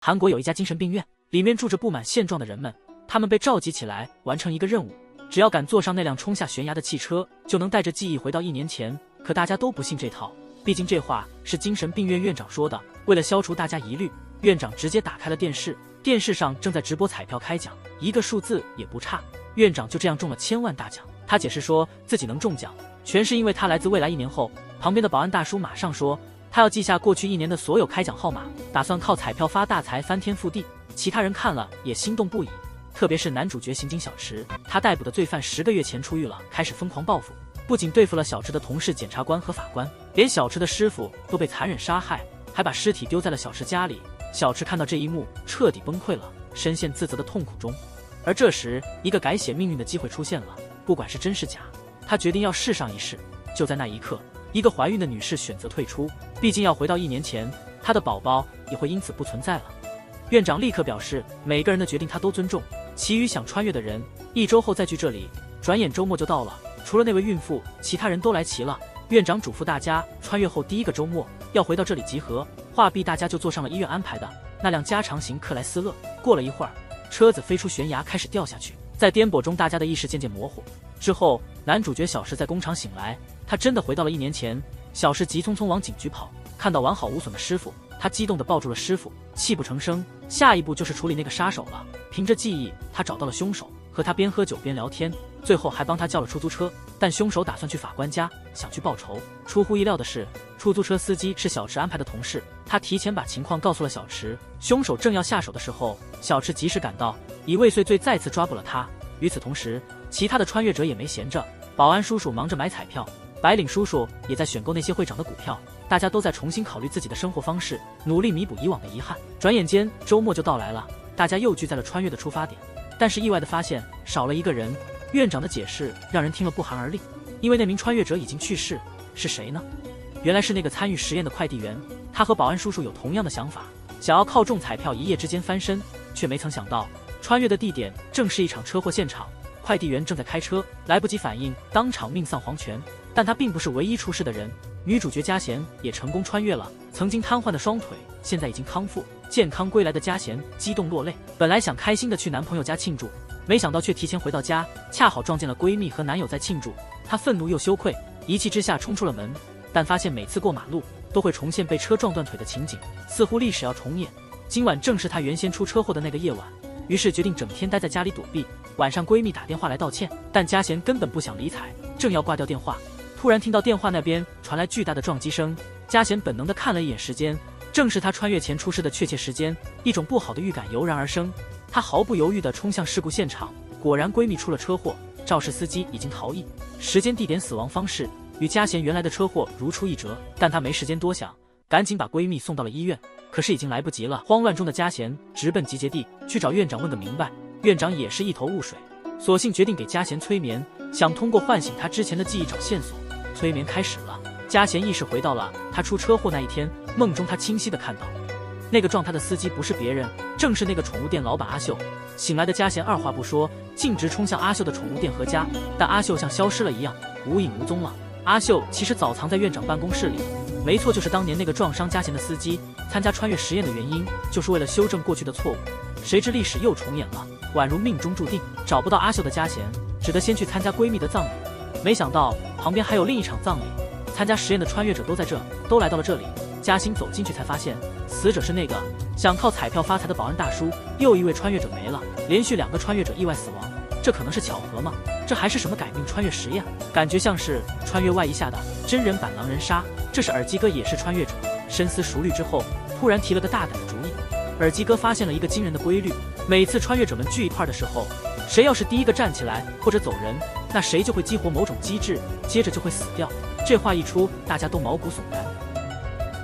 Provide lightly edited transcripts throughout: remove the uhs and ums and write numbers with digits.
韩国有一家精神病院，里面住着不满现状的人们，他们被召集起来完成一个任务，只要敢坐上那辆冲下悬崖的汽车，就能带着记忆回到1年前。可大家都不信这套，毕竟这话是精神病院院长说的。为了消除大家疑虑，院长直接打开了电视，电视上正在直播彩票开奖，一个数字也不差。院长就这样中了1000万大奖。他解释说自己能中奖，全是因为他来自未来1年后。旁边的保安大叔马上说，他要记下过去1年的所有开奖号码，打算靠彩票发大财，翻天覆地。其他人看了也心动不已，特别是男主角刑警小池，他逮捕的罪犯10个月前出狱了，开始疯狂报复，不仅对付了小池的同事检察官和法官，连小池的师傅都被残忍杀害，还把尸体丢在了小池家里。小池看到这一幕，彻底崩溃了，深陷自责的痛苦中。而这时，一个改写命运的机会出现了，不管是真是假，他决定要试上一试。就在那一刻，一个怀孕的女士选择退出，毕竟要回到1年前，她的宝宝也会因此不存在了。院长立刻表示，每个人的决定他都尊重，其余想穿越的人1周后再聚这里。转眼周末就到了，除了那位孕妇，其他人都来齐了。院长嘱咐大家，穿越后第1个周末要回到这里集合。话毕，大家就坐上了医院安排的那辆加长型克莱斯勒。过了一会儿，车子飞出悬崖，开始掉下去，在颠簸中，大家的意识渐渐模糊。之后，男主角小石在工厂醒来，他真的回到了1年前。小石急匆匆往警局跑，看到完好无损的师傅，他激动地抱住了师傅，泣不成声。下一步就是处理那个杀手了。凭着记忆，他找到了凶手，和他边喝酒边聊天，最后还帮他叫了出租车。但凶手打算去法官家，想去报仇。出乎意料的是，出租车司机是小池安排的同事，他提前把情况告诉了小池。凶手正要下手的时候，小池及时赶到，以未遂罪再次抓捕了他。与此同时，其他的穿越者也没闲着，保安叔叔忙着买彩票，白领叔叔也在选购那些会涨的股票，大家都在重新考虑自己的生活方式，努力弥补以往的遗憾。转眼间，周末就到来了，大家又聚在了穿越的出发点，但是意外的发现少了一个人。院长的解释让人听了不寒而栗，因为那名穿越者已经去世。是谁呢？原来是那个参与实验的快递员，他和保安叔叔有同样的想法，想要靠中彩票一夜之间翻身，却没曾想到穿越的地点正是一场车祸现场。快递员正在开车，来不及反应，当场命丧黄泉。但他并不是唯一出事的人，女主角嘉贤也成功穿越了，曾经瘫痪的双腿现在已经康复，健康归来的嘉贤激动落泪，本来想开心的去男朋友家庆祝，没想到却提前回到家，恰好撞见了闺蜜和男友在庆祝。她愤怒又羞愧，一气之下冲出了门，但发现每次过马路都会重现被车撞断腿的情景，似乎历史要重演。今晚正是她原先出车祸的那个夜晚，于是决定整天待在家里躲避。晚上闺蜜打电话来道歉，但嘉贤根本不想理睬，正要挂掉电话，突然听到电话那边传来巨大的撞击声。嘉贤本能地看了一眼时间，正是她穿越前出事的确切时间，一种不好的预感油然而生。她毫不犹豫地冲向事故现场，果然闺蜜出了车祸，肇事司机已经逃逸，时间、地点、死亡方式与嘉贤原来的车祸如出一辙。但她没时间多想，赶紧把闺蜜送到了医院，可是已经来不及了。慌乱中的嘉贤直奔集结地去找院长问个明白，院长也是一头雾水，索性决定给嘉贤催眠，想通过唤醒她之前的记忆找线索。催眠开始了，嘉贤意识回到了她出车祸那一天，梦中她清晰地看到那个撞她的司机不是别人，正是那个宠物店老板阿秀。醒来的嘉贤二话不说，径直冲向阿秀的宠物店何家，但阿秀像消失了一样，无影无踪了。阿秀其实早藏在院长办公室里，没错，就是当年那个撞伤嘉贤的司机。参加穿越实验的原因，就是为了修正过去的错误。谁知历史又重演了，宛如命中注定。找不到阿秀的嘉贤，只得先去参加闺蜜的葬礼。没想到旁边还有另一场葬礼，参加实验的穿越者都在这，都来到了这里。嘉欣走进去才发现，死者是那个想靠彩票发财的保安大叔。又一位穿越者没了，连续2个穿越者意外死亡，这可能是巧合吗？这还是什么改命穿越实验？感觉像是穿越外衣下的真人版狼人杀。这时耳机哥也是穿越者，深思熟虑之后，突然提了个大胆的主意。耳机哥发现了一个惊人的规律，每次穿越者们聚一块的时候，谁要是第一个站起来或者走人，那谁就会激活某种机制，接着就会死掉。这话一出，大家都毛骨悚然，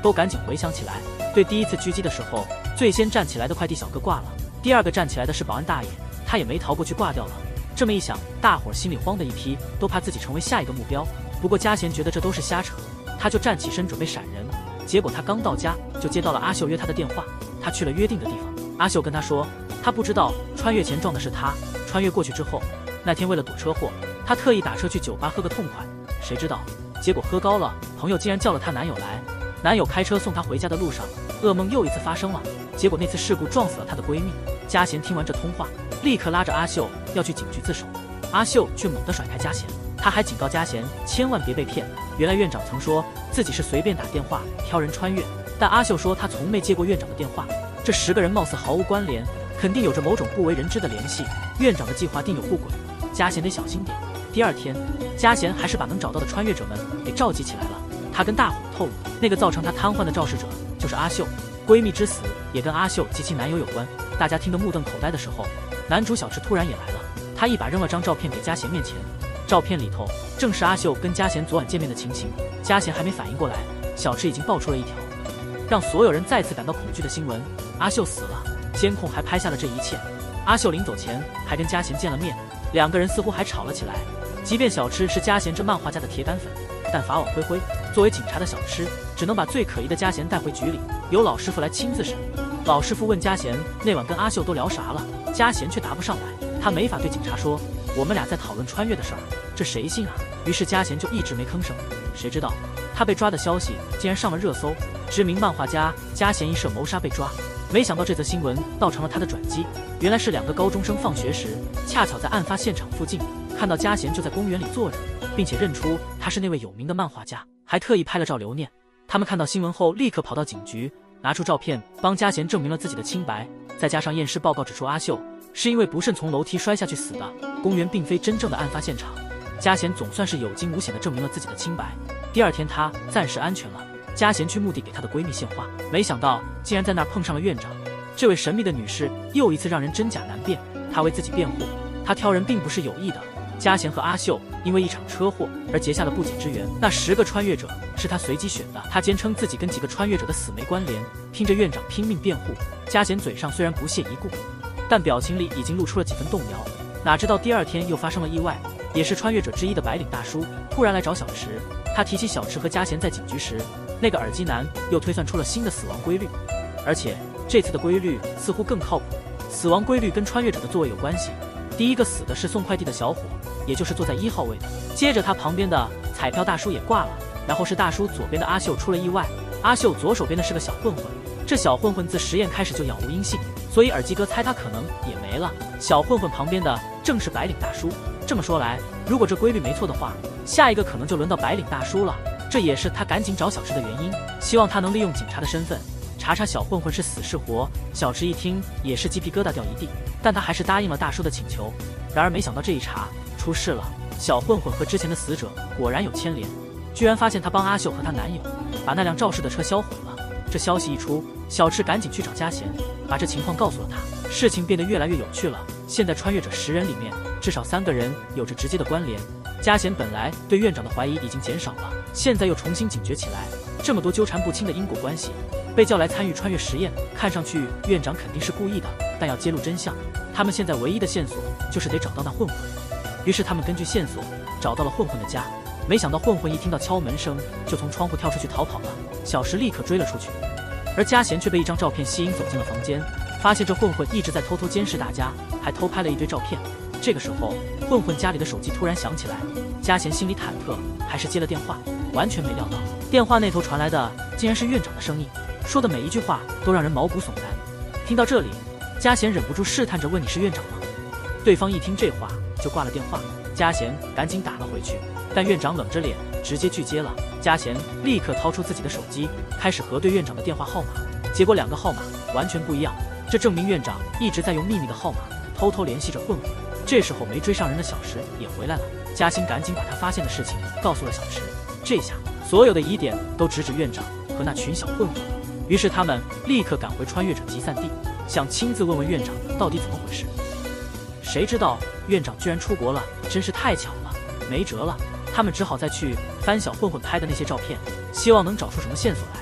都赶紧回想起来，对第一次狙击的时候，最先站起来的快递小哥挂了，第2个站起来的是保安大爷，他也没逃过去挂掉了。这么一想，大伙儿心里慌的一批，都怕自己成为下一个目标。不过嘉贤觉得这都是瞎扯，他就站起身准备闪人，结果他刚到家就接到了阿秀约他的电话，他去了约定的地方。阿秀跟他说，他不知道穿越前撞的是他，穿越过去之后，那天为了躲车祸，他特意打车去酒吧喝个痛快，谁知道结果喝高了，朋友竟然叫了她男友来，男友开车送她回家的路上，噩梦又一次发生了。结果那次事故撞死了她的闺蜜。嘉贤听完这通话，立刻拉着阿秀要去警局自首，阿秀却猛地甩开嘉贤，他还警告嘉贤千万别被骗。原来院长曾说自己是随便打电话挑人穿越，但阿秀说她从没接过院长的电话。这10个人貌似毫无关联，肯定有着某种不为人知的联系，院长的计划定有不轨，嘉贤得小心点。第二天，嘉贤还是把能找到的穿越者们给召集起来了。他跟大伙透露，那个造成他瘫痪的肇事者就是阿秀，闺蜜之死也跟阿秀及其男友有关。大家听得目瞪口呆的时候，男主小池突然也来了，他一把扔了张照片给嘉贤面前，照片里头正是阿秀跟嘉贤昨晚见面的情形。嘉贤还没反应过来，小池已经爆出了一条让所有人再次感到恐惧的新闻：阿秀死了。监控还拍下了这一切。阿秀临走前还跟嘉贤见了面，2个人似乎还吵了起来。即便小池是嘉贤这漫画家的铁杆粉，但法网恢恢，作为警察的小池只能把最可疑的嘉贤带回局里，由老师傅来亲自审。老师傅问嘉贤那晚跟阿秀都聊啥了，嘉贤却答不上来，他没法对警察说我们俩在讨论穿越的事儿，这谁信啊？于是嘉贤就一直没吭声。谁知道他被抓的消息竟然上了热搜，知名漫画家嘉贤一涉谋杀被抓。没想到这则新闻倒成了他的转机，原来是2个高中生放学时恰巧在案发现场附近看到嘉贤就在公园里坐着，并且认出他是那位有名的漫画家，还特意拍了照留念。他们看到新闻后立刻跑到警局，拿出照片帮嘉贤证明了自己的清白，再加上验尸报告指出阿秀是因为不慎从楼梯摔下去死的，公园并非真正的案发现场。嘉贤总算是有惊无险地证明了自己的清白。第二天他暂时安全了，嘉贤去墓地给她的闺蜜献花，没想到竟然在那儿碰上了院长。这位神秘的女士又一次让人真假难辨。她为自己辩护，她挑人并不是有意的。嘉贤和阿秀因为一场车祸而结下了不解之缘，那10个穿越者是她随机选的。她坚称自己跟几个穿越者的死没关联，听着院长拼命辩护。嘉贤嘴上虽然不屑一顾，但表情里已经露出了几分动摇。哪知道第二天又发生了意外，也是穿越者之一的白领大叔突然来找小池。他提起小池和嘉贤在警局时，那个耳机男又推算出了新的死亡规律，而且这次的规律似乎更靠谱。死亡规律跟穿越者的座位有关系，第一个死的是送快递的小伙，也就是坐在1号位的，接着他旁边的彩票大叔也挂了，然后是大叔左边的阿秀出了意外。阿秀左手边的是个小混混，这小混混自实验开始就杳无音信，所以耳机哥猜他可能也没了。小混混旁边的正是白领大叔。这么说来，如果这规律没错的话，下一个可能就轮到白领大叔了。这也是他赶紧找小池的原因，希望他能利用警察的身份查查小混混是死是活。小池一听也是鸡皮疙瘩掉一地，但他还是答应了大叔的请求。然而没想到这一查出事了，小混混和之前的死者果然有牵连，居然发现他帮阿秀和她男友把那辆肇事的车销毁了。这消息一出，小池赶紧去找嘉贤，把这情况告诉了他。事情变得越来越有趣了，现在穿越者10人里面至少3个人有着直接的关联。嘉贤本来对院长的怀疑已经减少了，现在又重新警觉起来，这么多纠缠不清的因果关系。被叫来参与穿越实验，看上去院长肯定是故意的，但要揭露真相，他们现在唯一的线索就是得找到那混混。于是他们根据线索找到了混混的家，没想到混混一听到敲门声就从窗户跳出去逃跑了，小石立刻追了出去，而嘉贤却被一张照片吸引走进了房间，发现这混混一直在偷偷监视大家，还偷拍了一堆照片。这个时候混混家里的手机突然响起来，嘉贤心里忐忑，还是接了电话，完全没料到电话那头传来的竟然是院长的声音，说的每一句话都让人毛骨悚然。听到这里，嘉贤忍不住试探着问：“你是院长吗？”对方一听这话就挂了电话，嘉贤赶紧打了回去，但院长冷着脸直接拒接了。嘉贤立刻掏出自己的手机，开始核对院长的电话号码，结果2个号码完全不一样，这证明院长一直在用秘密的号码偷偷联系着混混。这时候没追上人的小石也回来了，嘉欣赶紧把他发现的事情告诉了小石，这下所有的疑点都直指院长和那群小混混了。于是他们立刻赶回穿越者集散地，想亲自问问院长到底怎么回事。谁知道院长居然出国了，真是太巧了，没辙了，他们只好再去翻小混混拍的那些照片，希望能找出什么线索来。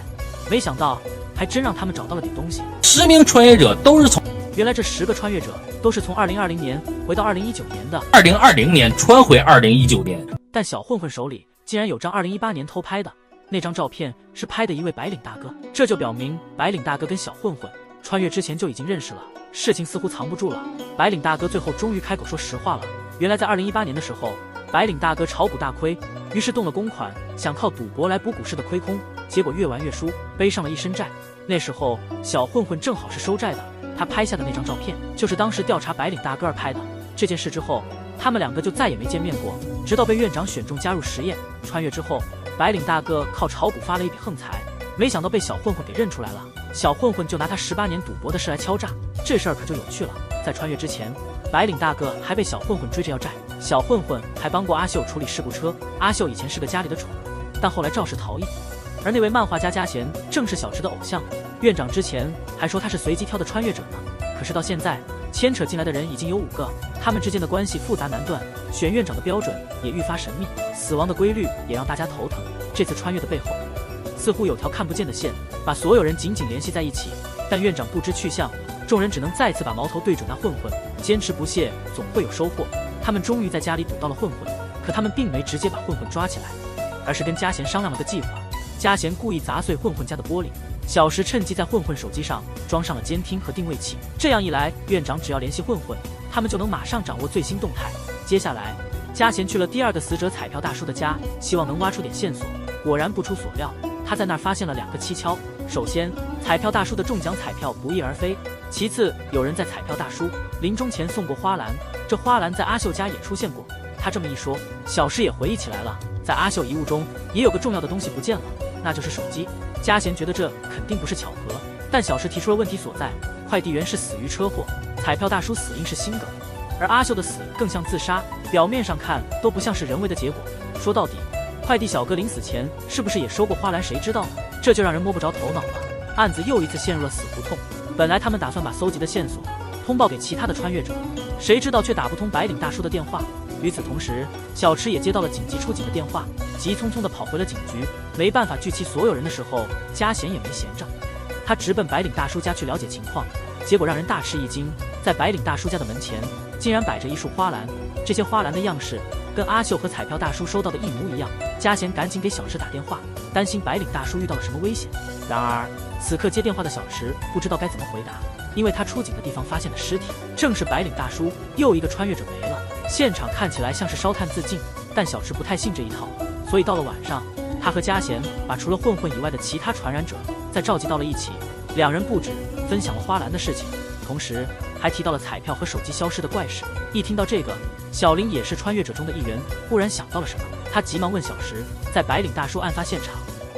没想到还真让他们找到了点东西。10名穿越者都是从原来这10个穿越者都是从2020年回到2019年的2020年穿回2019年，但小混混手里竟然有张2018年偷拍的，那张照片是拍的一位白领大哥，这就表明白领大哥跟小混混穿越之前就已经认识了。事情似乎藏不住了，白领大哥最后终于开口说实话了。原来在2018年的时候，白领大哥炒股大亏，于是动了公款，想靠赌博来补股市的亏空，结果越玩越输，背上了一身债。那时候小混混正好是收债的，他拍下的那张照片就是当时调查白领大哥而拍的。这件事之后，他们两个就再也没见面过，直到被院长选中加入实验。穿越之后，白领大哥靠炒股发了一笔横财，没想到被小混混给认出来了。小混混就拿他18年赌博的事来敲诈，这事儿可就有趣了。在穿越之前，白领大哥还被小混混追着要债，小混混还帮过阿秀处理事故车。阿秀以前是个家里的宠，但后来肇事逃逸。而那位漫画家家贤正是小池的偶像，院长之前还说他是随机挑的穿越者呢。可是到现在，牵扯进来的人已经有5个，他们之间的关系复杂难断，选院长的标准也愈发神秘，死亡的规律也让大家头疼。这次穿越的背后，似乎有条看不见的线，把所有人紧紧联系在一起。但院长不知去向，众人只能再次把矛头对准那混混，坚持不懈，总会有收获。他们终于在家里堵到了混混，可他们并没直接把混混抓起来，而是跟家贤商量了个计划。家贤故意砸碎混混家的玻璃，小石趁机在混混手机上装上了监听和定位器。这样一来，院长只要联系混混，他们就能马上掌握最新动态。接下来，家贤去了第2个死者彩票大叔的家，希望能挖出点线索。果然不出所料，他在那儿发现了2个蹊跷。首先，彩票大叔的中奖彩票不翼而飞；其次，有人在彩票大叔临终前送过花篮，这花篮在阿秀家也出现过。他这么一说，小石也回忆起来了，在阿秀遗物中也有个重要的东西不见了，那就是手机。家贤觉得这肯定不是巧合，但小石提出了问题所在：快递员是死于车祸，彩票大叔死因是心梗，而阿秀的死更像自杀，表面上看都不像是人为的结果。说到底，快递小哥临死前是不是也收过花篮，谁知道呢？这就让人摸不着头脑了。案子又一次陷入了死胡同。本来他们打算把搜集的线索通报给其他的穿越者，谁知道却打不通白领大叔的电话。与此同时，小池也接到了紧急出警的电话，急匆匆地跑回了警局。没办法聚齐所有人的时候，家贤也没闲着，他直奔白领大叔家去了解情况。结果让人大吃一惊，在白领大叔家的门前竟然摆着一束花篮，这些花篮的样式跟阿秀和彩票大叔收到的一模一样。家贤赶紧给小池打电话，担心白领大叔遇到了什么危险。然而此刻接电话的小池不知道该怎么回答，因为他出警的地方发现的尸体正是白领大叔，又一个穿越者没了。现场看起来像是烧炭自尽，但小池不太信这一套，所以到了晚上，他和家贤把除了混混以外的其他传染者再召集到了一起。2人不止分享了花篮的事情，同时还提到了彩票和手机消失的怪事。一听到这个，小林也是穿越者中的一员，忽然想到了什么，他急忙问小石，在白领大叔案发现场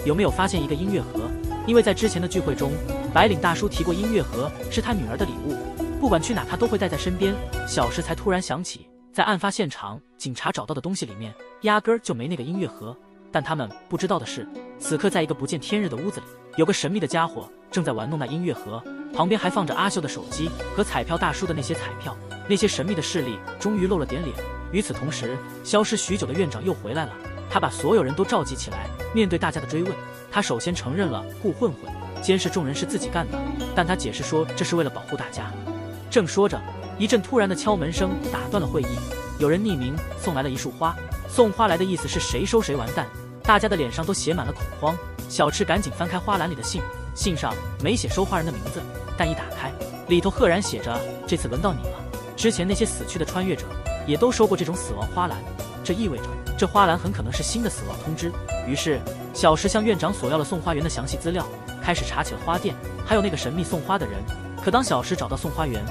有没有发现一个音乐盒？因为在之前的聚会中，白领大叔提过音乐盒是他女儿的礼物，不管去哪他都会带在身边。小石才突然想起，在案发现场警察找到的东西里面压根儿就没那个音乐盒。但他们不知道的是，此刻在一个不见天日的屋子里，有个神秘的家伙正在玩弄那音乐盒，旁边还放着阿秀的手机和彩票大叔的那些彩票。那些神秘的势力终于露了点脸。与此同时，消失许久的院长又回来了，他把所有人都召集起来，面对大家的追问，他首先承认了雇混混、监视众人是自己干的，但他解释说这是为了保护大家。正说着，一阵突然的敲门声打断了会议，有人匿名送来了一束花，送花来的意思是谁收谁完蛋。大家的脸上都写满了恐慌。小赤赶紧翻开花篮里的信，信上没写收花人的名字，但一打开，里头赫然写着：这次轮到你了。之前那些死去的穿越者也都收过这种死亡花篮，这意味着这花篮很可能是新的死亡通知。于是小石向院长索要了送花员的详细资料，开始查起了花店，还有那个神秘送花的人。可当小石找到送花员，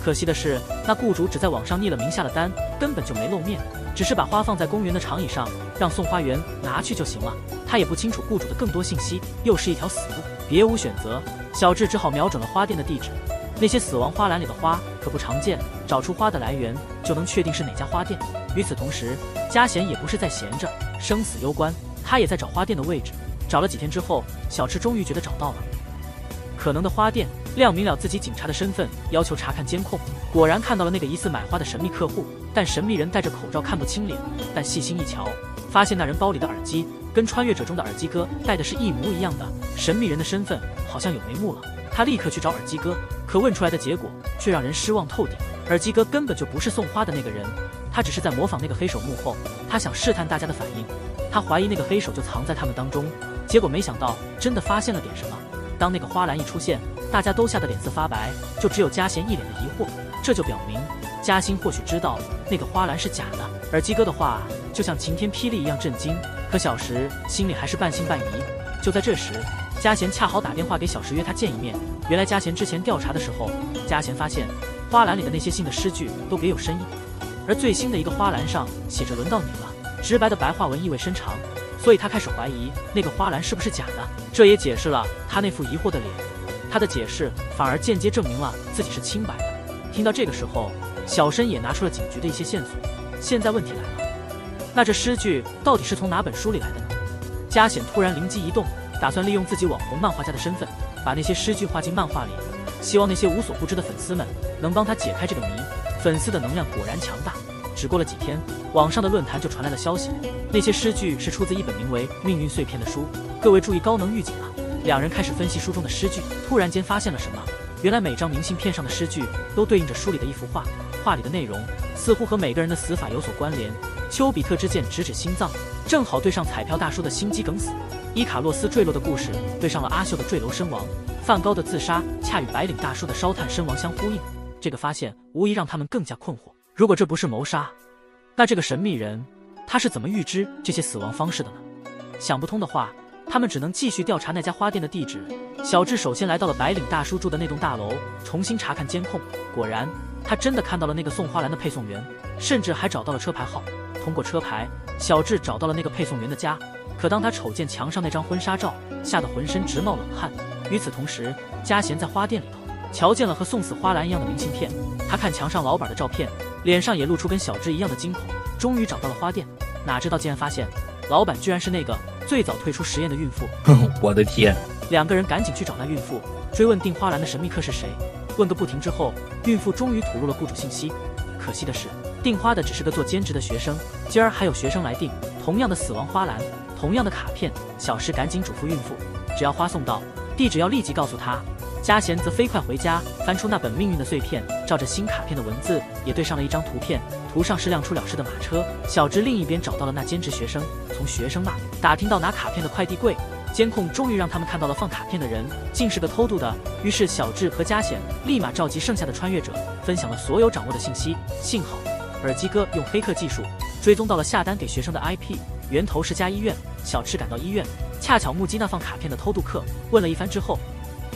可惜的是那雇主只在网上拟了名下了单，根本就没露面，只是把花放在公园的长椅上，让送花员拿去就行了。他也不清楚雇主的更多信息，又是一条死路，别无选择，小智只好瞄准了花店的地址。那些死亡花篮里的花可不常见，找出花的来源就能确定是哪家花店。与此同时，家贤也不是在闲着，生死攸关，他也在找花店的位置。找了几天之后，小智终于觉得找到了可能的花店，亮明了自己警察的身份，要求查看监控。果然看到了那个疑似买花的神秘客户，但神秘人戴着口罩看不清脸，但细心一瞧，发现那人包里的耳机跟穿越者中的耳机哥戴的是一模一样的，神秘人的身份好像有眉目了。他立刻去找耳机哥，可问出来的结果却让人失望透顶。耳机哥根本就不是送花的那个人，他只是在模仿那个黑手幕后，他想试探大家的反应，他怀疑那个黑手就藏在他们当中，结果没想到真的发现了点什么。当那个花篮一出现，大家都吓得脸色发白，就只有家贤一脸的疑惑，这就表明嘉欣或许知道那个花篮是假的，耳机哥的话就像晴天霹雳一样震惊，可小石心里还是半信半疑。就在这时，嘉贤恰好打电话给小石约他见一面。原来嘉贤之前调查的时候，嘉贤发现花篮里的那些信的诗句都别有深意，而最新的一个花篮上写着轮到你了，直白的白话文意味深长，所以他开始怀疑那个花篮是不是假的。这也解释了他那副疑惑的脸，他的解释反而间接证明了自己是清白的。听到这个时候，小申也拿出了警局的一些线索。现在问题来了，那这诗句到底是从哪本书里来的呢？嘉显突然灵机一动，打算利用自己网红漫画家的身份，把那些诗句画进漫画里，希望那些无所不知的粉丝们能帮他解开这个谜。粉丝的能量果然强大，只过了几天，网上的论坛就传来了消息，那些诗句是出自一本名为《命运碎片》的书。各位注意高能预警啊！两人开始分析书中的诗句，突然间发现了什么？原来每张明信片上的诗句都对应着书里的一幅画，画里的内容似乎和每个人的死法有所关联。丘比特之箭直指心脏，正好对上彩票大叔的心肌梗死；伊卡洛斯坠落的故事对上了阿秀的坠楼身亡；梵高的自杀恰与白领大叔的烧炭身亡相呼应。这个发现无疑让他们更加困惑，如果这不是谋杀，那这个神秘人他是怎么预知这些死亡方式的呢？想不通的话，他们只能继续调查那家花店的地址。小智首先来到了白领大叔住的那栋大楼，重新查看监控，果然他真的看到了那个送花篮的配送员，甚至还找到了车牌号。通过车牌，小智找到了那个配送员的家。可当他瞅见墙上那张婚纱照，吓得浑身直冒冷汗。与此同时，嘉贤在花店里头瞧见了和送死花篮一样的明信片，他看墙上老板的照片，脸上也露出跟小智一样的惊恐。终于找到了花店，哪知道竟然发现老板居然是那个最早退出实验的孕妇。我的天！两个人赶紧去找那孕妇，追问订花篮的神秘客是谁。问个不停之后，孕妇终于吐露了雇主信息。可惜的是，订花的只是个做兼职的学生，今儿还有学生来订同样的死亡花篮，同样的卡片。小石赶紧嘱咐孕妇，只要花送到，地址要立即告诉他。嘉贤则飞快回家，翻出那本命运的碎片，照着新卡片的文字也对上了一张图片，图上是辆出了事的马车。小智另一边找到了那兼职学生，从学生那打听到拿卡片的快递柜，监控终于让他们看到了放卡片的人竟是个偷渡的。于是小智和嘉显立马召集剩下的穿越者，分享了所有掌握的信息。幸好耳机哥用黑客技术追踪到了下单给学生的 IP， 源头是家医院。小智赶到医院，恰巧目击那放卡片的偷渡客，问了一番之后，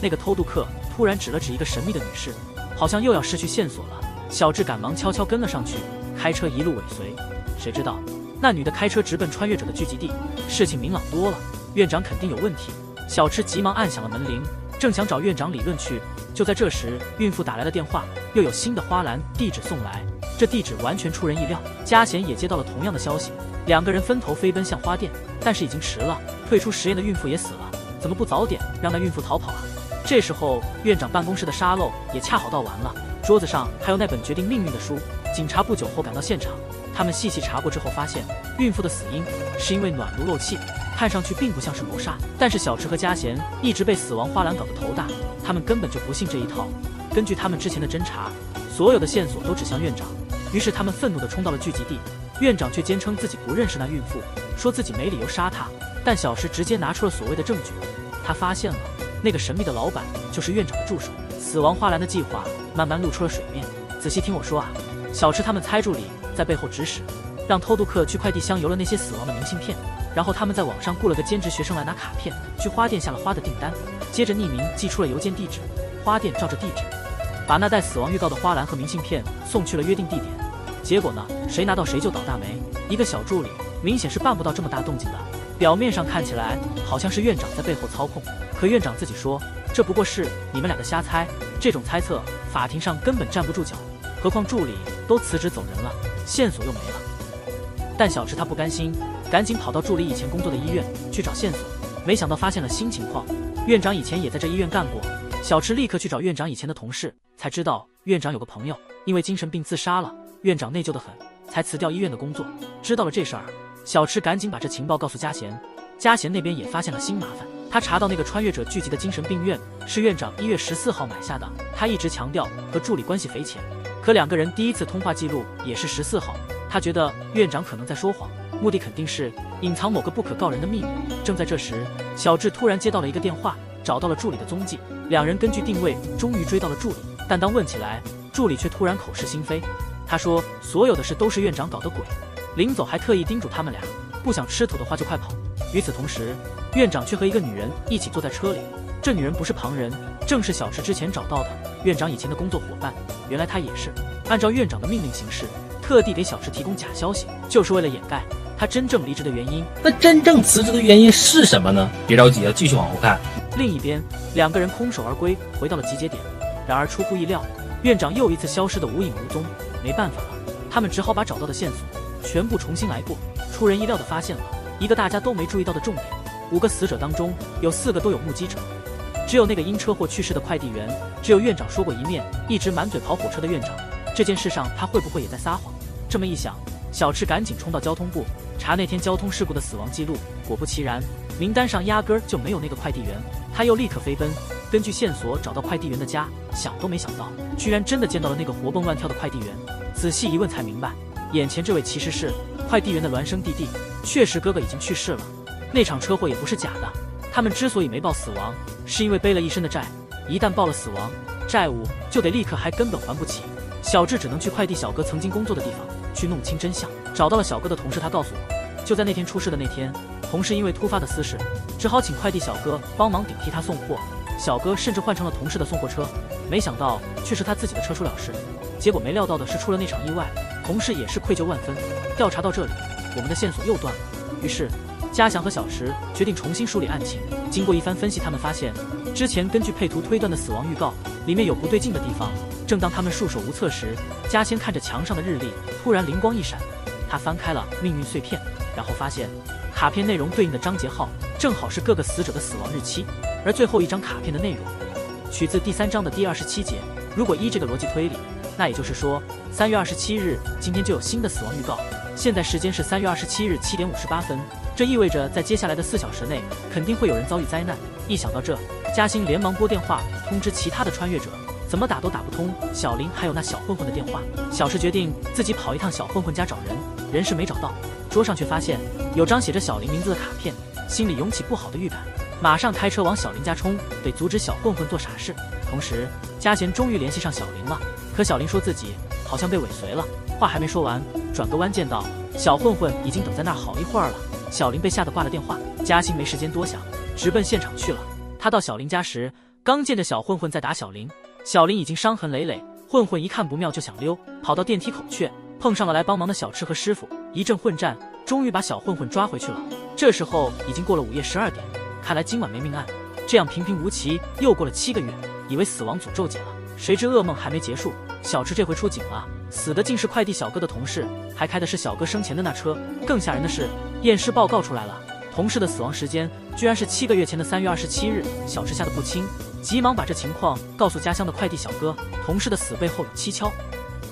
那个偷渡客突然指了指一个神秘的女士，好像又要失去线索了。小智赶忙悄悄跟了上去，开车一路尾随。谁知道那女的开车直奔穿越者的聚集地，事情明朗多了，院长肯定有问题。小智急忙按响了门铃，正想找院长理论去，就在这时，孕妇打来了电话，又有新的花篮地址送来。这地址完全出人意料，嘉贤也接到了同样的消息，两个人分头飞奔向花店，但是已经迟了，退出实验的孕妇也死了，怎么不早点让那孕妇逃跑啊？这时候院长办公室的沙漏也恰好倒完了，桌子上还有那本决定命运的书。警察不久后赶到现场，他们细细查过之后发现，孕妇的死因是因为暖炉漏气，看上去并不像是谋杀。但是小池和嘉贤一直被死亡花篮搞得头大，他们根本就不信这一套。根据他们之前的侦查，所有的线索都指向院长，于是他们愤怒地冲到了聚集地。院长却坚称自己不认识那孕妇，说自己没理由杀她。但小石直接拿出了所谓的证据，他发现了那个神秘的老板就是院长的助手。死亡花篮的计划慢慢露出了水面。仔细听我说啊，小池他们猜助理在背后指使，让偷渡客去快递箱邮了那些死亡的明信片，然后他们在网上雇了个兼职学生来拿卡片，去花店下了花的订单，接着匿名寄出了邮件地址，花店照着地址把那带死亡预告的花篮和明信片送去了约定地点。结果呢，谁拿到谁就倒大霉。一个小助理明显是办不到这么大动静的，表面上看起来好像是院长在背后操控，可院长自己说这不过是你们俩的瞎猜，这种猜测法庭上根本站不住脚，何况助理都辞职走人了，线索又没了。但小池他不甘心，赶紧跑到助理以前工作的医院去找线索，没想到发现了新情况，院长以前也在这医院干过。小池立刻去找院长以前的同事，才知道院长有个朋友因为精神病自杀了，院长内疚得很，才辞掉医院的工作。知道了这事儿，小池赶紧把这情报告诉嘉贤。嘉贤那边也发现了新麻烦，他查到那个穿越者聚集的精神病院是院长1月14号买下的，他一直强调和助理关系匪浅，可两个人第一次通话记录也是14号，他觉得院长可能在说谎，目的肯定是隐藏某个不可告人的秘密。正在这时，小智突然接到了一个电话，找到了助理的踪迹，两人根据定位终于追到了助理，但当问起来，助理却突然口是心非。他说所有的事都是院长搞的鬼，临走还特意叮嘱他们俩，不想吃土的话就快跑。与此同时，院长却和一个女人一起坐在车里，这女人不是旁人，正是小池之前找到的院长以前的工作伙伴。原来她也是按照院长的命令行事，特地给小池提供假消息，就是为了掩盖他真正离职的原因。那真正辞职的原因是什么呢？别着急，要继续往后看。另一边，两个人空手而归，回到了集结点。然而出乎意料，院长又一次消失得无影无踪。没办法了，他们只好把找到的线索全部重新来过。出人意料地发现了一个大家都没注意到的重点：5个死者当中有4个都有目击者，只有那个因车祸去世的快递员，只有院长说过一面，一直满嘴跑火车的院长。这件事上他会不会也在撒谎？这么一想，小池赶紧冲到交通部查那天交通事故的死亡记录。果不其然，名单上压根儿就没有那个快递员。他又立刻飞奔，根据线索找到快递员的家，想都没想到，居然真的见到了那个活蹦乱跳的快递员。仔细一问才明白，眼前这位其实是快递员的孪生弟弟，确实哥哥已经去世了，那场车祸也不是假的。他们之所以没报死亡，是因为背了一身的债，一旦报了死亡，债务就得立刻还根本还不起。小智只能去快递小哥曾经工作的地方去弄清真相。找到了小哥的同事，他告诉我，就在那天出事的那天，同事因为突发的私事，只好请快递小哥帮忙顶替他送货。小哥甚至换成了同事的送货车，没想到却是他自己的车出了事。结果没料到的是，出了那场意外，同事也是愧疚万分。调查到这里，我们的线索又断了。于是嘉祥和小池决定重新梳理案情。经过一番分析，他们发现之前根据配图推断的死亡预告里面有不对劲的地方。正当他们束手无策时，嘉谦看着墙上的日历，突然灵光一闪，他翻开了命运碎片，然后发现卡片内容对应的章节号正好是各个死者的死亡日期，而最后一张卡片的内容取自第3章的第27节。如果依这个逻辑推理，那也就是说3月27日今天就有新的死亡预告。现在时间是3月27日7点58分，这意味着在接下来的4小时内肯定会有人遭遇灾难。一想到这，嘉欣连忙拨电话通知其他的穿越者，怎么打都打不通小林还有那小混混的电话。小池决定自己跑一趟小混混家找人，人是没找到，桌上却发现有张写着小林名字的卡片，心里涌起不好的预感，马上开车往小林家冲，得阻止小混混做傻事。同时嘉贤终于联系上小林了，可小林说自己好像被尾随了。话还没说完，转个弯见到小混混已经等在那儿好一会儿了。小林被吓得挂了电话，嘉欣没时间多想，直奔现场去了。他到小林家时，刚见着小混混在打小林，小林已经伤痕累累。混混一看不妙就想溜，跑到电梯口去，碰上了来帮忙的小池和师傅，一阵混战，终于把小混混抓回去了。这时候已经过了午夜12点，看来今晚没命案。这样平平无奇又过了7个月，以为死亡诅咒解了，谁知噩梦还没结束。小池这回出警了，死的竟是快递小哥的同事，还开的是小哥生前的那车。更吓人的是，验尸报告出来了，同事的死亡时间居然是7个月前的3月27日。小池吓得不轻，急忙把这情况告诉家乡的快递小哥。同事的死背后有蹊跷，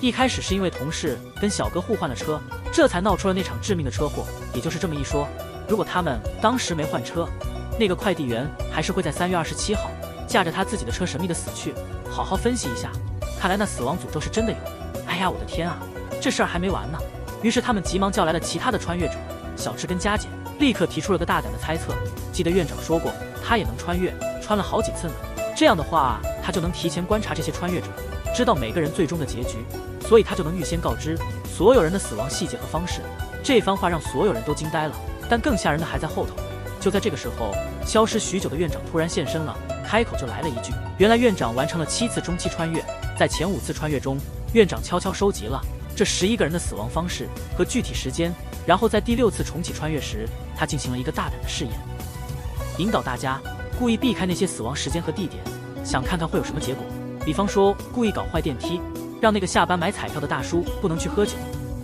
一开始是因为同事跟小哥互换了车，这才闹出了那场致命的车祸。也就是这么一说，如果他们当时没换车，那个快递员还是会在3月27号驾着他自己的车神秘的死去。好好分析一下，看来那死亡诅咒是真的有。哎呀，我的天啊，这事儿还没完呢。于是他们急忙叫来了其他的穿越者，小池跟佳姐立刻提出了个大胆的猜测。记得院长说过，他也能穿越，穿了好几次呢。这样的话，他就能提前观察这些穿越者，知道每个人最终的结局，所以他就能预先告知所有人的死亡细节和方式。这番话让所有人都惊呆了，但更吓人的还在后头。就在这个时候，消失许久的院长突然现身了，开口就来了一句。原来院长完成了7次中期穿越，在前5次穿越中，院长悄悄收集了这11个人的死亡方式和具体时间，然后在第6次重启穿越时，他进行了一个大胆的试验，引导大家故意避开那些死亡时间和地点，想看看会有什么结果。比方说故意搞坏电梯，让那个下班买彩票的大叔不能去喝酒，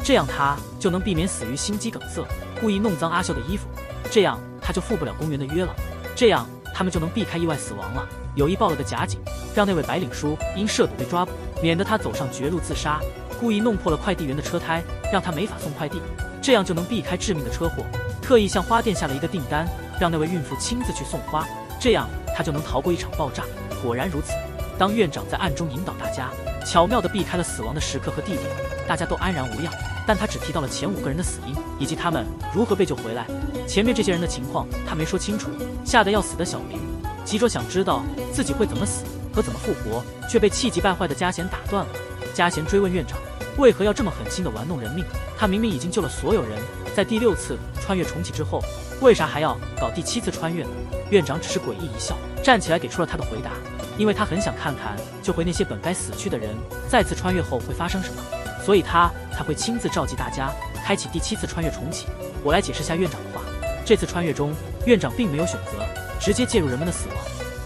这样他就能避免死于心肌梗塞。故意弄脏阿秀的衣服，这样他就赴不了公园的约了，这样他们就能避开意外死亡了。有意报了个假警，让那位白领叔因涉赌被抓捕，免得他走上绝路自杀。故意弄破了快递员的车胎，让他没法送快递，这样就能避开致命的车祸。特意向花店下了一个订单，让那位孕妇亲自去送花，这样他就能逃过一场爆炸。果然如此，当院长在暗中引导大家，巧妙地避开了死亡的时刻和地点，大家都安然无恙。但他只提到了前5个人的死因，以及他们如何被救回来。前面这些人的情况他没说清楚。吓得要死的小林急着想知道自己会怎么死和怎么复活，却被气急败坏的嘉贤打断了。嘉贤追问院长为何要这么狠心的玩弄人命？他明明已经救了所有人，在第6次穿越重启之后，为啥还要搞第7次穿越呢？院长只是诡异一笑，站起来给出了他的回答，因为他很想看看救回那些本该死去的人，再次穿越后会发生什么，所以他才会亲自召集大家，开启第7次穿越重启。我来解释下院长的话，这次穿越中，院长并没有选择直接介入人们的死亡，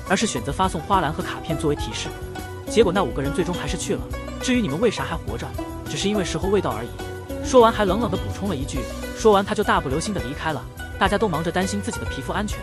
而是选择发送花篮和卡片作为提示。结果那5个人最终还是去了。至于你们为啥还活着，只是因为时候未到而已。说完还冷冷地补充了一句，说完他就大步流星地离开了。大家都忙着担心自己的皮肤安全，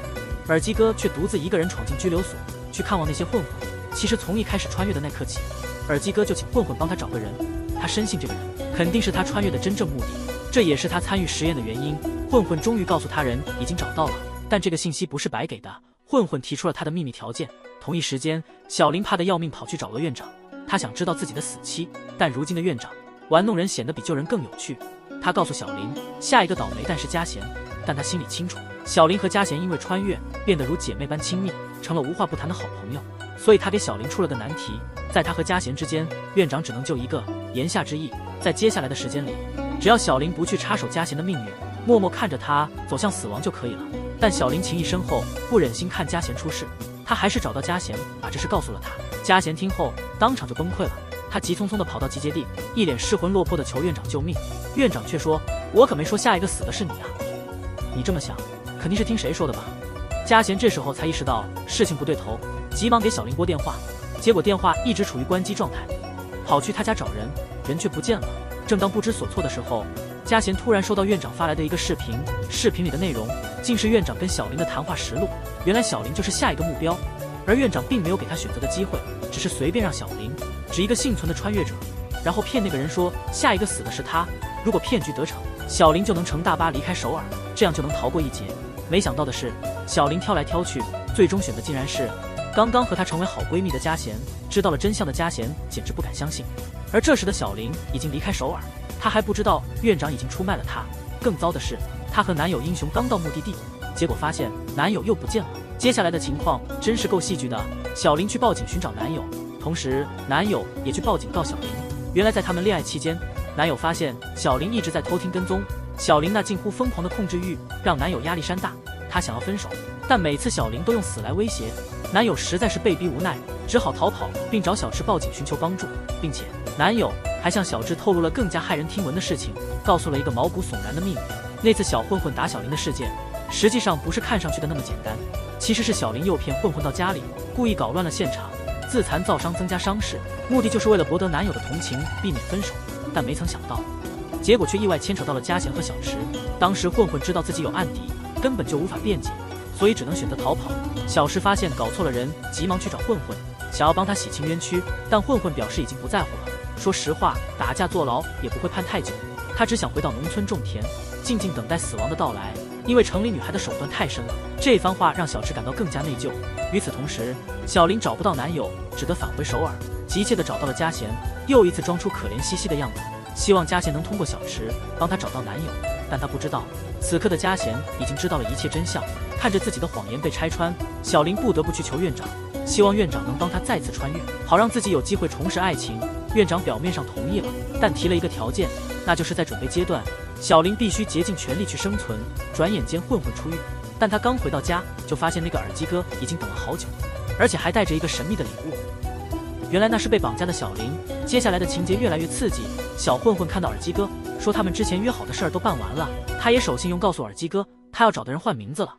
耳机哥却独自一个人闯进拘留所，去看望那些混混。其实从一开始穿越的那刻起，耳机哥就请混混帮他找个人，他深信这个人肯定是他穿越的真正目的，这也是他参与实验的原因。混混终于告诉他人已经找到了，但这个信息不是白给的。混混提出了他的秘密条件。同一时间，小林怕得要命跑去找了院长，他想知道自己的死期，但如今的院长玩弄人显得比救人更有趣。他告诉小林，下一个倒霉蛋是嘉贤，但他心里清楚，小林和嘉贤因为穿越变得如姐妹般亲密，成了无话不谈的好朋友，所以他给小林出了个难题，在他和嘉贤之间，院长只能救一个。言下之意，在接下来的时间里，只要小林不去插手嘉贤的命运，默默看着他走向死亡就可以了。但小林情谊深厚，不忍心看嘉贤出事，他还是找到嘉贤，把这事告诉了他。嘉贤听后当场就崩溃了，他急匆匆地跑到集结地，一脸失魂落魄地求院长救命。院长却说，我可没说下一个死的是你啊，你这么想肯定是听谁说的吧。嘉贤这时候才意识到事情不对头，急忙给小林拨电话，结果电话一直处于关机状态，跑去他家找人，人却不见了。正当不知所措的时候，嘉贤突然收到院长发来的一个视频，视频里的内容竟是院长跟小林的谈话实录。原来小林就是下一个目标，而院长并没有给他选择的机会，只是随便让小林指一个幸存的穿越者，然后骗那个人说下一个死的是他，如果骗局得逞，小林就能乘大巴离开首尔，这样就能逃过一劫。没想到的是，小林挑来挑去，最终选的竟然是刚刚和她成为好闺蜜的嘉贤。知道了真相的嘉贤简直不敢相信，而这时的小林已经离开首尔，她还不知道院长已经出卖了她。更糟的是，她和男友英雄刚到目的地，结果发现男友又不见了。接下来的情况真是够戏剧的，小林去报警寻找男友，同时男友也去报警告小林。原来在他们恋爱期间，男友发现小林一直在偷听跟踪，小林那近乎疯狂的控制欲让男友压力山大，他想要分手，但每次小林都用死来威胁，男友实在是被逼无奈，只好逃跑，并找小智报警寻求帮助，并且男友还向小智透露了更加骇人听闻的事情，告诉了一个毛骨悚然的秘密。那次小混混打小林的事件，实际上不是看上去的那么简单，其实是小林诱骗混混到家里，故意搞乱了现场，自残造伤增加伤势，目的就是为了博得男友的同情，避免分手。但没曾想到，结果却意外牵扯到了嘉贤和小池。当时混混知道自己有案底，根本就无法辩解，所以只能选择逃跑。小池发现搞错了人，急忙去找混混，想要帮他洗清冤屈，但混混表示已经不在乎了，说实话，打架坐牢也不会判太久，他只想回到农村种田，静静等待死亡的到来。因为城里女孩的手段太深了，这番话让小池感到更加内疚。与此同时，小林找不到男友，只得返回首尔，急切地找到了嘉贤，又一次装出可怜兮兮的样子，希望嘉贤能通过小池帮他找到男友。但他不知道，此刻的嘉贤已经知道了一切真相。看着自己的谎言被拆穿，小林不得不去求院长，希望院长能帮他再次穿越，好让自己有机会重拾爱情。院长表面上同意了，但提了一个条件，那就是在准备阶段，小林必须竭尽全力去生存。转眼间混混出狱，但他刚回到家，就发现那个耳机哥已经等了好久，而且还带着一个神秘的礼物。原来那是被绑架的小林。接下来的情节越来越刺激，小混混看到耳机哥，说他们之前约好的事儿都办完了，他也守信用告诉耳机哥，他要找的人换名字了，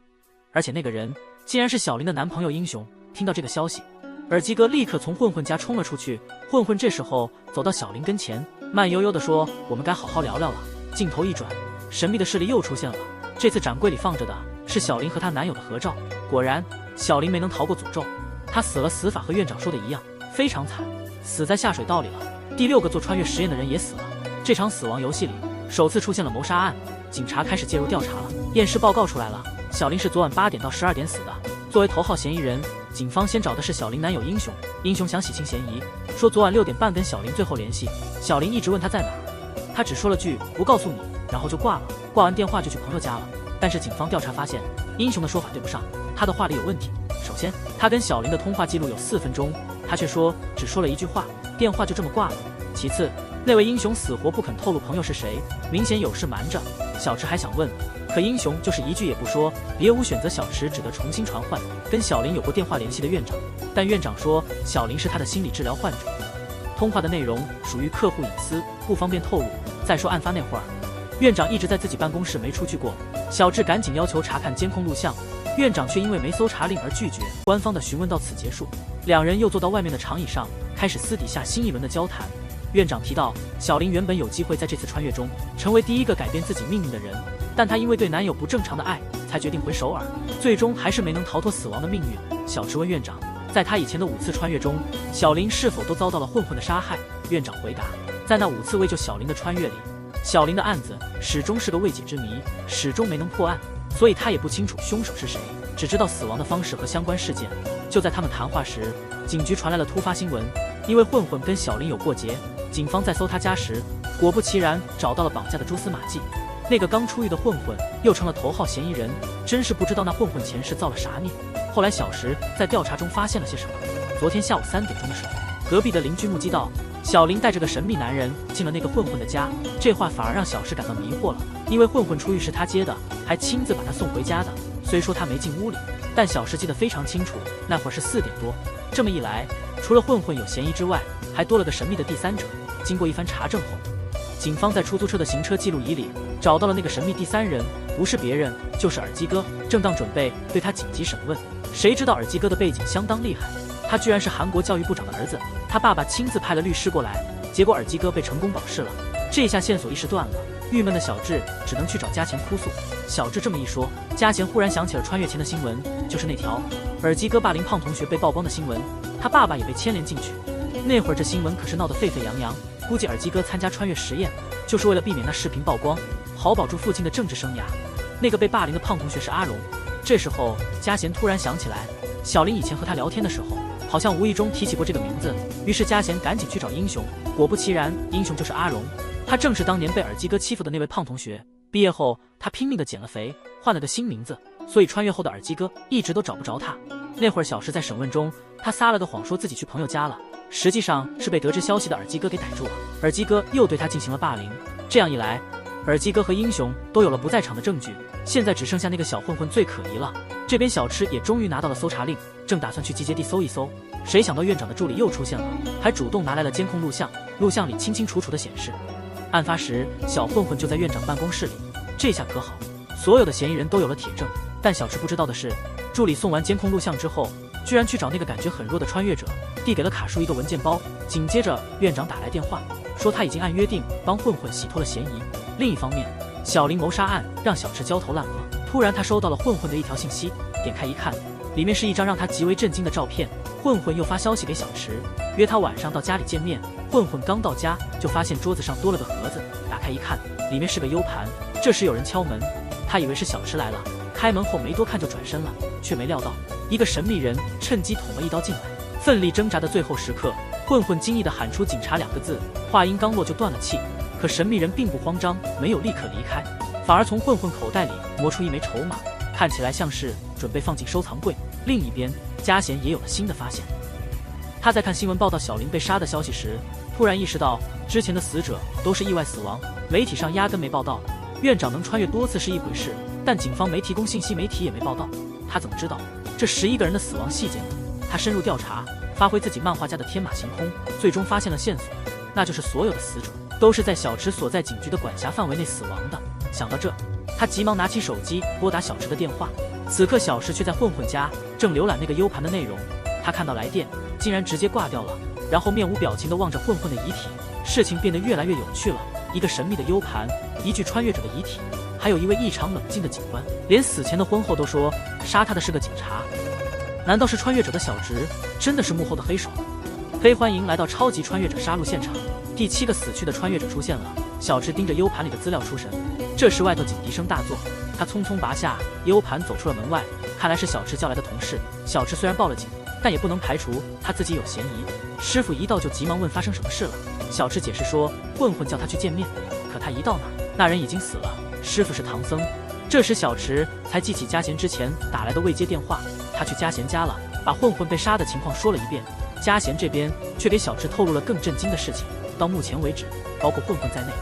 而且那个人竟然是小林的男朋友英雄。听到这个消息，耳机哥立刻从混混家冲了出去。混混这时候走到小林跟前，慢悠悠地说，我们该好好聊聊了。镜头一转，神秘的势力又出现了，这次展柜里放着的是小林和她男友的合照。果然，小林没能逃过诅咒，她死了，死法和院长说的一样，非常惨，死在下水道里了。第6个做穿越实验的人也死了。这场死亡游戏里首次出现了谋杀案，警察开始介入调查了。验尸报告出来了，小林是昨晚8点到12点死的。作为头号嫌疑人，警方先找的是小林男友英雄。英雄想洗清嫌疑，说昨晚6点半跟小林最后联系，小林一直问他在哪儿，他只说了句不告诉你，然后就挂了。挂完电话就去朋友家了。但是警方调查发现，英雄的说法对不上，他的话里有问题。首先，他跟小林的通话记录有4分钟，他却说只说了一句话，电话就这么挂了。其次，那位英雄死活不肯透露朋友是谁，明显有事瞒着。小池还想问，可英雄就是一句也不说，别无选择。小池只得重新传唤跟小林有过电话联系的院长，但院长说小林是他的心理治疗患者，通话的内容属于客户隐私，不方便透露。再说案发那会儿，院长一直在自己办公室没出去过。小智赶紧要求查看监控录像，院长却因为没搜查令而拒绝。官方的询问到此结束，两人又坐到外面的长椅上，开始私底下新一轮的交谈。院长提到，小林原本有机会在这次穿越中成为第一个改变自己命运的人，但她因为对男友不正常的爱，才决定回首尔，最终还是没能逃脱死亡的命运。小池问院长，在他以前的5次穿越中，小林是否都遭到了混混的杀害？院长回答，在那5次为救小林的穿越里，小林的案子始终是个未解之谜，始终没能破案，所以他也不清楚凶手是谁，只知道死亡的方式和相关事件。就在他们谈话时，警局传来了突发新闻，因为混混跟小林有过节，警方在搜他家时，果不其然找到了绑架的蛛丝马迹。那个刚出狱的混混又成了头号嫌疑人，真是不知道那混混前世造了啥孽。后来小石在调查中发现了些什么？昨天下午3点钟的时候，隔壁的邻居目击到小林带着个神秘男人进了那个混混的家，这话反而让小石感到迷惑了，因为混混出狱是他接的，还亲自把他送回家的。虽说他没进屋里，但小石记得非常清楚，那会儿是4点多。这么一来，除了混混有嫌疑之外，还多了个神秘的第三者。经过一番查证后，警方在出租车的行车记录仪里找到了那个神秘第三人，不是别人，就是耳机哥。正当准备对他紧急审问，谁知道耳机哥的背景相当厉害，他居然是韩国教育部长的儿子，他爸爸亲自派了律师过来，结果耳机哥被成功保释了。这下线索一时断了，郁闷的小智只能去找嘉贤哭诉。小智这么一说，嘉贤忽然想起了穿越前的新闻，就是那条耳机哥霸凌胖同学被曝光的新闻，他爸爸也被牵连进去。那会儿这新闻可是闹得沸沸扬扬，估计耳机哥参加穿越实验，就是为了避免那视频曝光，好保住父亲的政治生涯。那个被霸凌的胖同学是阿荣。这时候嘉贤突然想起来，小林以前和他聊天的时候，好像无意中提起过这个名字，于是嘉贤赶紧去找英雄。果不其然，英雄就是阿荣，他正是当年被耳机哥欺负的那位胖同学。毕业后他拼命的减了肥，换了个新名字，所以穿越后的耳机哥一直都找不着他。那会儿小石在审问中，他撒了个谎说自己去朋友家了，实际上是被得知消息的耳机哥给逮住了。耳机哥又对他进行了霸凌，这样一来，耳机哥和英雄都有了不在场的证据，现在只剩下那个小混混最可疑了。这边小吃也终于拿到了搜查令，正打算去集结地搜一搜，谁想到院长的助理又出现了，还主动拿来了监控录像，录像里清清楚楚的显示，案发时小混混就在院长办公室里。这下可好，所有的嫌疑人都有了铁证。但小池不知道的是，助理送完监控录像之后，居然去找那个感觉很弱的穿越者，递给了卡叔一个文件包。紧接着院长打来电话，说他已经按约定帮混混洗脱了嫌疑。另一方面，小林谋杀案让小池焦头烂额。突然他收到了混混的一条信息，点开一看，里面是一张让他极为震惊的照片。混混又发消息给小池，约他晚上到家里见面。混混刚到家，就发现桌子上多了个盒子，打开一看，里面是个 U 盘。这时有人敲门，他以为是小池来了，开门后没多看就转身了，却没料到一个神秘人趁机捅了一刀进来。奋力挣扎的最后时刻，混混惊异地喊出警察2个字，话音刚落就断了气。可神秘人并不慌张，没有立刻离开，反而从混混口袋里摸出一枚筹码，看起来像是准备放进收藏柜。另一边，嘉贤也有了新的发现。他在看新闻报道小林被杀的消息时，突然意识到之前的死者都是意外死亡，媒体上压根没报道。院长能穿越多次是一回事，但警方没提供信息，媒体也没报道，他怎么知道这11个人的死亡细节呢？他深入调查，发挥自己漫画家的天马行空，最终发现了线索，那就是所有的死者都是在小池所在警局的管辖范围内死亡的。想到这，他急忙拿起手机拨打小池的电话。此刻小池却在混混家，正浏览那个 U 盘的内容。他看到来电，竟然直接挂掉了，然后面无表情地望着混混的遗体。事情变得越来越有趣了，一个神秘的 U 盘，一具穿越者的遗体，还有一位异常冷静的警官，连死前的婚后都说杀他的是个警察。难道是穿越者的小侄真的是幕后的黑手？非欢迎来到超级穿越者杀戮现场。第7个死去的穿越者出现了，小池盯着 U 盘里的资料出神。这时外头警笛声大作，他匆匆拔下 U 盘走出了门外，看来是小池叫来的同事。小池虽然报了警，但也不能排除他自己有嫌疑。师傅一到就急忙问发生什么事了。小池解释说混混叫他去见面，可他一到那儿，那人已经死了，师傅是唐僧。这时小池才记起嘉贤之前打来的未接电话，他去嘉贤家了，把混混被杀的情况说了一遍。嘉贤这边却给小池透露了更震惊的事情，到目前为止，包括混混在内，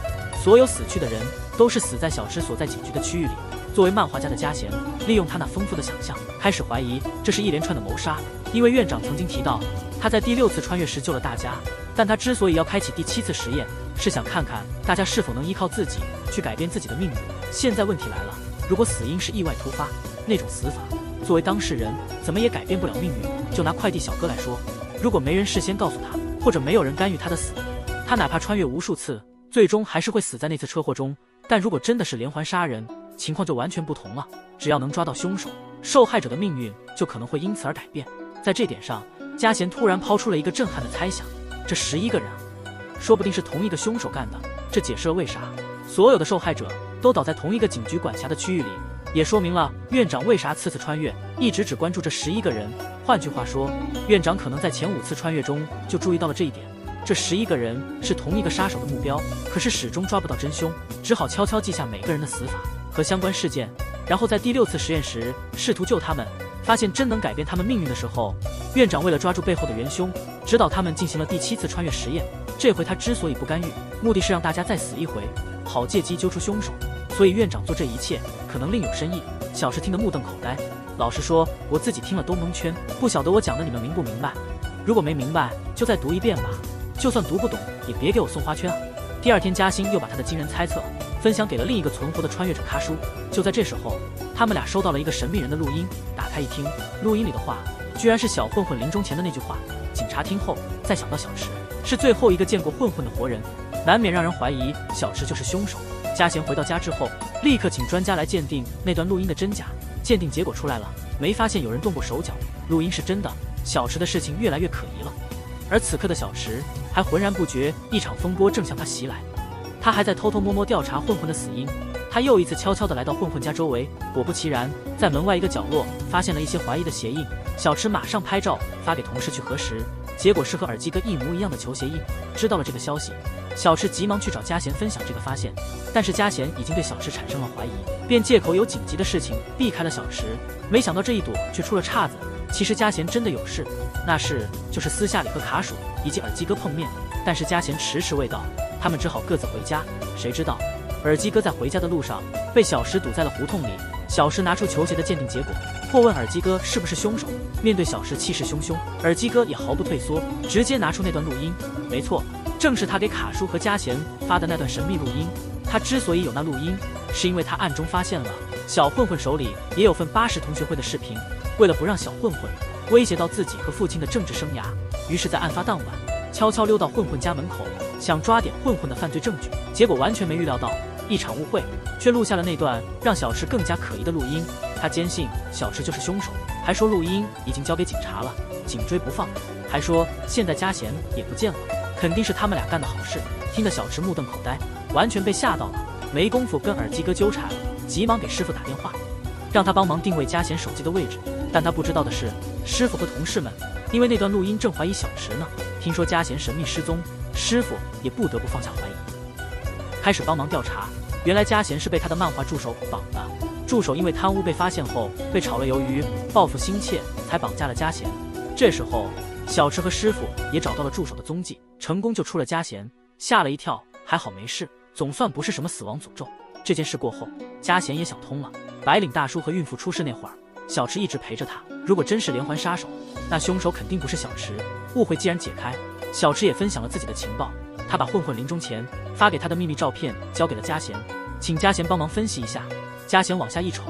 所有死去的人都是死在小池所在警局的区域里。作为漫画家的加贤，利用他那丰富的想象，开始怀疑这是一连串的谋杀。因为院长曾经提到，他在第6次穿越时救了大家，但他之所以要开启第7次实验，是想看看大家是否能依靠自己去改变自己的命运。现在问题来了，如果死因是意外突发，那种死法，作为当事人怎么也改变不了命运。就拿快递小哥来说，如果没人事先告诉他，或者没有人干预他的死，他哪怕穿越无数次，最终还是会死在那次车祸中。但如果真的是连环杀人，情况就完全不同了。只要能抓到凶手，受害者的命运就可能会因此而改变。在这点上，加贤突然抛出了一个震撼的猜想：这11个人，说不定是同一个凶手干的。这解释了为啥所有的受害者都倒在同一个警局管辖的区域里，也说明了院长为啥次穿越一直只关注这11个人。换句话说，院长可能在前5次穿越中就注意到了这一点。这11个人是同一个杀手的目标，可是始终抓不到真凶，只好悄悄记下每个人的死法和相关事件，然后在第6次实验时试图救他们。发现真能改变他们命运的时候，院长为了抓住背后的元凶，指导他们进行了第7次穿越实验。这回他之所以不干预，目的是让大家再死一回，好借机揪出凶手。所以院长做这一切可能另有深意。小石听得目瞪口呆，老实说，我自己听了都蒙圈，不晓得我讲的你们明不明白？如果没明白，就再读一遍吧。就算读不懂，也别给我送花圈啊！第2天，嘉欣又把他的惊人猜测分享给了另一个存活的穿越者咖叔。就在这时候，他们俩收到了一个神秘人的录音。打开一听，录音里的话居然是小混混临终前的那句话。警察听后，再想到小池是最后一个见过混混的活人，难免让人怀疑小池就是凶手。嘉贤回到家之后，立刻请专家来鉴定那段录音的真假。鉴定结果出来了，没发现有人动过手脚，录音是真的。小池的事情越来越可疑了。而此刻的小池还浑然不觉一场风波正向他袭来，他还在偷偷摸摸调查混混的死因。他又一次悄悄地来到混混家周围，果不其然，在门外一个角落发现了一些怀疑的鞋印。小池马上拍照发给同事去核实，结果是和耳机哥一模一样的球鞋印。知道了这个消息，小池急忙去找嘉贤分享这个发现，但是嘉贤已经对小池产生了怀疑，便借口有紧急的事情避开了小池。没想到这一躲却出了岔子。其实嘉贤真的有事，那事就是私下里和卡鼠以及耳机哥碰面，但是嘉贤迟迟未到，他们只好各自回家。谁知道耳机哥在回家的路上被小石堵在了胡同里。小石拿出球鞋的鉴定结果，或问耳机哥是不是凶手。面对小石气势汹汹，耳机哥也毫不退缩，直接拿出那段录音。没错，正是他给卡叔和嘉贤发的那段神秘录音。他之所以有那录音，是因为他暗中发现了小混混手里也有份80同学会的视频。为了不让小混混威胁到自己和父亲的政治生涯，于是在案发当晚悄悄溜到混混家门口，想抓点混混的犯罪证据。结果完全没预料到，一场误会却录下了那段让小池更加可疑的录音。他坚信小池就是凶手，还说录音已经交给警察了，紧追不放，还说现在嘉贤也不见了，肯定是他们俩干的好事。听得小池目瞪口呆，完全被吓到了，没工夫跟耳机哥纠缠，急忙给师傅打电话，让他帮忙定位嘉贤手机的位置。但他不知道的是，师傅和同事们因为那段录音正怀疑小池呢。听说嘉贤神秘失踪，师傅也不得不放下怀疑，开始帮忙调查。原来嘉贤是被他的漫画助手绑的，助手因为贪污被发现后被炒了鱿鱼，报复心切才绑架了嘉贤。这时候小池和师傅也找到了助手的踪迹，成功救出了嘉贤，吓了一跳，还好没事，总算不是什么死亡诅咒。这件事过后，嘉贤也想通了，白领大叔和孕妇出事那会儿，小池一直陪着他，如果真是连环杀手，那凶手肯定不是小池。误会既然解开，小池也分享了自己的情报。他把混混临终前发给他的秘密照片交给了嘉贤，请嘉贤帮忙分析一下。嘉贤往下一瞅，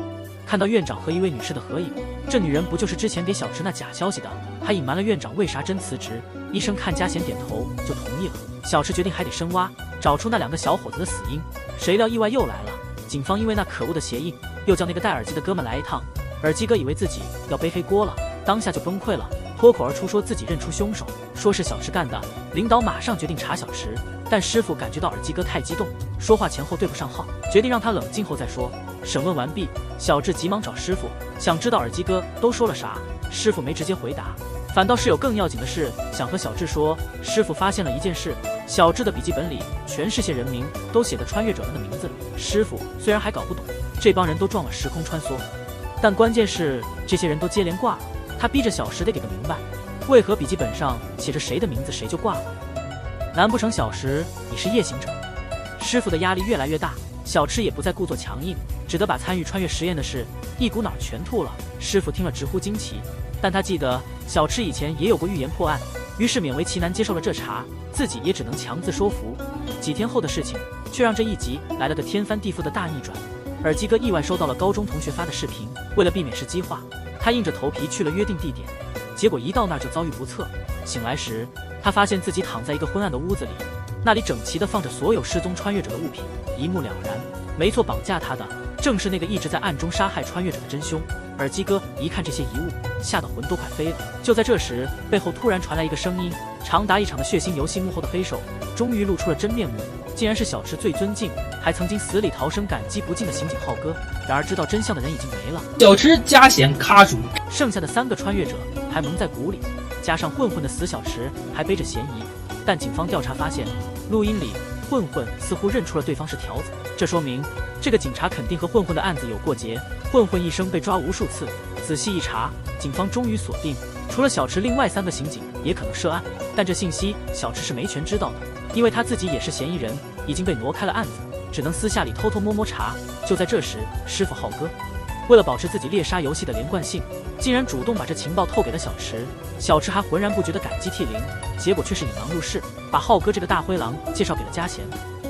看到院长和一位女士的合影，这女人不就是之前给小池那假消息的，还隐瞒了院长为啥真辞职。医生看嘉贤点头就同意了。小池决定还得深挖，找出那2个小伙子的死因。谁料意外又来了，警方因为那可恶的鞋印，又叫那个戴耳机的哥们来一趟。耳机哥以为自己要背黑锅了，当下就崩溃了，脱口而出说自己认出凶手，说是小池干的。领导马上决定查小池，但师傅感觉到耳机哥太激动，说话前后对不上号，决定让他冷静后再说。审问完毕，小智急忙找师傅，想知道耳机哥都说了啥。师傅没直接回答，反倒是有更要紧的事想和小智说。师傅发现了一件事，小智的笔记本里全是些人名，都写的穿越者们的名字。师傅虽然还搞不懂这帮人都撞了时空穿梭，但关键是这些人都接连挂了。他逼着小石得给个明白，为何笔记本上写着谁的名字谁就挂了。难不成小石你是夜行者？师傅的压力越来越大，小池也不再故作强硬，只得把参与穿越实验的事一股脑全吐了。师傅听了直呼惊奇，但他记得小池以前也有过预言破案，于是勉为其难接受了这茬，自己也只能强自说服。几天后的事情却让这一集来了个天翻地覆的大逆转。耳机哥意外收到了高中同学发的视频，为了避免是激化，他硬着头皮去了约定地点，结果一到那儿就遭遇不测。醒来时，他发现自己躺在一个昏暗的屋子里，那里整齐地放着所有失踪穿越者的物品，一目了然，没错，绑架他的正是那个一直在暗中杀害穿越者的真凶。耳机哥一看这些遗物，吓得魂都快飞了。就在这时，背后突然传来一个声音，长达一场的血腥游戏幕后的黑手终于露出了真面目，竟然是小池最尊敬还曾经死里逃生感激不尽的刑警浩哥。然而知道真相的人已经没了，小池加贤卡住，剩下的3个穿越者还蒙在鼓里，加上混混的死小池还背着嫌疑。但警方调查发现，录音里混混似乎认出了对方是条子，这说明这个警察肯定和混混的案子有过节。混混一生被抓无数次，仔细一查，警方终于锁定，除了小池，另外3个刑警也可能涉案。但这信息小池是没权知道的，因为他自己也是嫌疑人，已经被挪开了案子，只能私下里偷偷摸摸查。就在这时，师傅浩哥为了保持自己猎杀游戏的连贯性，竟然主动把这情报透给了小池。小池还浑然不觉的感激涕零，结果却是引狼入室，把浩哥这个大灰狼介绍给了嘉贤。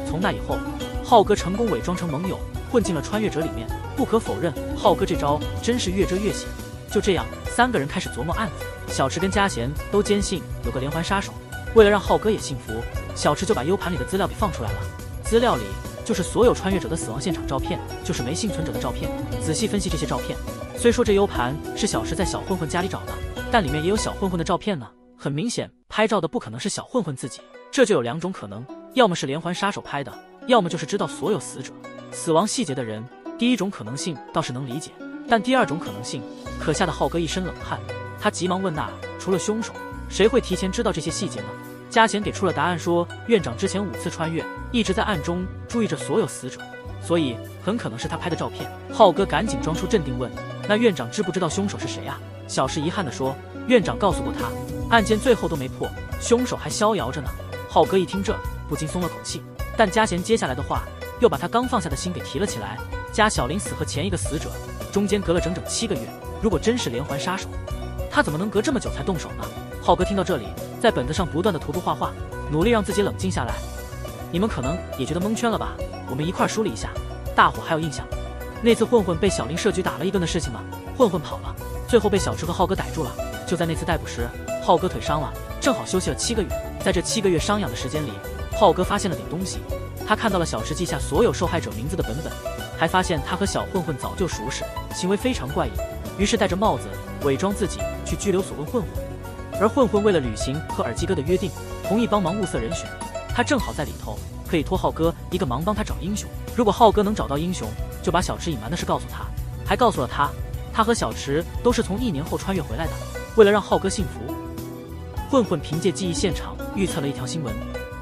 从那以后，浩哥成功伪装成盟友，混进了穿越者里面。不可否认，浩哥这招真是越遮越险。就这样，3个人开始琢磨案子。小池跟嘉贤都坚信有个连环杀手，为了让浩哥也信服，小池就把 U 盘里的资料给放出来了。资料里就是所有穿越者的死亡现场照片，就是没幸存者的照片。仔细分析这些照片，虽说这 U 盘是小池在小混混家里找的，但里面也有小混混的照片呢。很明显，拍照的不可能是小混混自己，这就有2种可能，要么是连环杀手拍的，要么就是知道所有死者死亡细节的人。第一种可能性倒是能理解，但第2种可能性可吓得浩哥一身冷汗。他急忙问：那除了凶手，谁会提前知道这些细节呢？嘉贤给出了答案，说院长之前5次穿越，一直在暗中注意着所有死者，所以很可能是他拍的照片。浩哥赶紧装出镇定问：那院长知不知道凶手是谁啊？小石遗憾地说：院长告诉过他，案件最后都没破，凶手还逍遥着呢。浩哥一听这，不禁松了口气，但嘉贤接下来的话又把他刚放下的心给提了起来。加小林死和前一个死者中间隔了整整7个月，如果真是连环杀手，他怎么能隔这么久才动手呢？浩哥听到这里，在本子上不断的涂涂画画，努力让自己冷静下来。你们可能也觉得蒙圈了吧？我们一块梳理一下。大伙还有印象那次混混被小林设局打了一顿的事情吗？混混跑了，最后被小池和浩哥逮住了。就在那次逮捕时，浩哥腿伤了，正好休息了7个月。在这7个月伤养的时间里，浩哥发现了点东西。他看到了小池记下所有受害者名字的本本，还发现他和小混混早就熟识，行为非常怪异。于是戴着帽子伪装自己去拘留所问混混，而混混为了履行和耳机哥的约定，同意帮忙物色人选。他正好在里头，可以托浩哥一个忙，帮他找英雄。如果浩哥能找到英雄，就把小池隐瞒的事告诉他，还告诉了他和小池都是从1年后穿越回来的。为了让浩哥信服，混混凭借记忆现场预测了一条新闻。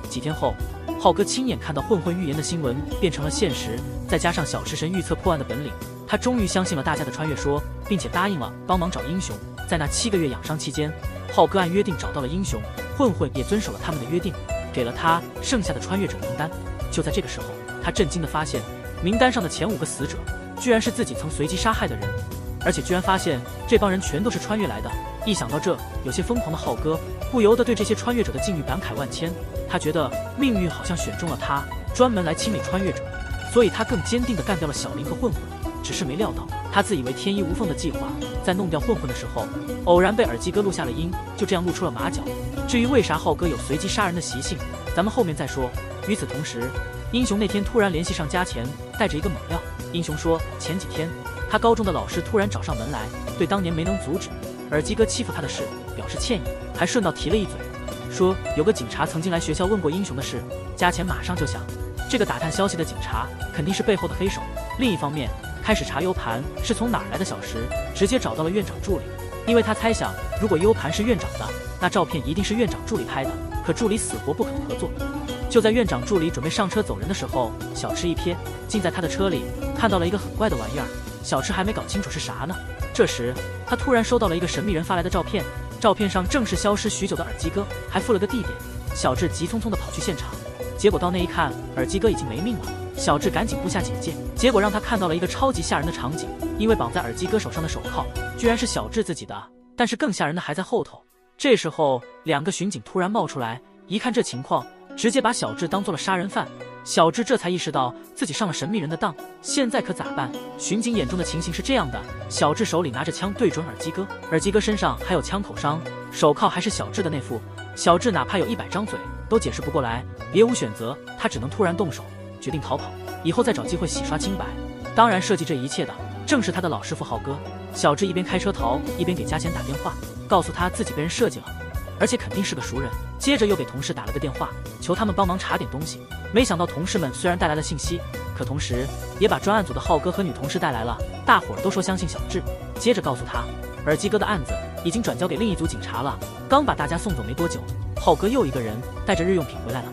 几天后，浩哥亲眼看到混混预言的新闻变成了现实，再加上小池神预测破案的本领，他终于相信了大家的穿越说，并且答应了帮忙找英雄。在那7个月养伤期间，浩哥按约定找到了英雄，混混也遵守了他们的约定，给了他剩下的穿越者名单。就在这个时候，他震惊地发现，名单上的前5个死者居然是自己曾随机杀害的人，而且居然发现这帮人全都是穿越来的。一想到这，有些疯狂的浩哥不由得对这些穿越者的境遇感慨万千。他觉得命运好像选中了他，专门来清理穿越者，所以他更坚定地干掉了小林和混混。只是没料到，他自以为天衣无缝的计划，在弄掉混混的时候，偶然被耳机哥录下了音，就这样露出了马脚。至于为啥浩哥有随机杀人的习性，咱们后面再说。与此同时，英雄那天突然联系上嘉钱，带着一个猛料。英雄说，前几天他高中的老师突然找上门来，对当年没能阻止耳机哥欺负他的事表示歉意，还顺道提了一嘴，说有个警察曾经来学校问过英雄的事。嘉钱马上就想，这个打探消息的警察肯定是背后的黑手。另一方面，开始查 U 盘是从哪儿来的小石直接找到了院长助理，因为他猜想，如果 U 盘是院长的，那照片一定是院长助理拍的，可助理死活不肯合作。就在院长助理准备上车走人的时候，小池一瞥，竟在他的车里看到了一个很怪的玩意儿。小池还没搞清楚是啥呢，这时他突然收到了一个神秘人发来的照片，照片上正是消失许久的耳机哥，还附了个地点。小智急匆匆地跑去现场，结果到那一看，耳机哥已经没命了。小智赶紧布下警戒，结果让他看到了一个超级吓人的场景，因为绑在耳机哥手上的手铐居然是小智自己的，但是更吓人的还在后头。这时候2个巡警突然冒出来，一看这情况，直接把小智当做了杀人犯。小智这才意识到自己上了神秘人的当，现在可咋办？巡警眼中的情形是这样的：小智手里拿着枪对准耳机哥，耳机哥身上还有枪口伤，手铐还是小智的那副。小智哪怕有100张嘴都解释不过来，别无选择，他只能突然动手，决定逃跑，以后再找机会洗刷清白。当然，设计这一切的正是他的老师傅浩哥。小智一边开车逃，一边给嘉贤打电话，告诉他自己被人设计了，而且肯定是个熟人。接着又给同事打了个电话，求他们帮忙查点东西。没想到同事们虽然带来了信息，可同时也把专案组的浩哥和女同事带来了。大伙儿都说相信小智，接着告诉他，耳机哥的案子已经转交给另一组警察了。刚把大家送走没多久，浩哥又一个人带着日用品回来了，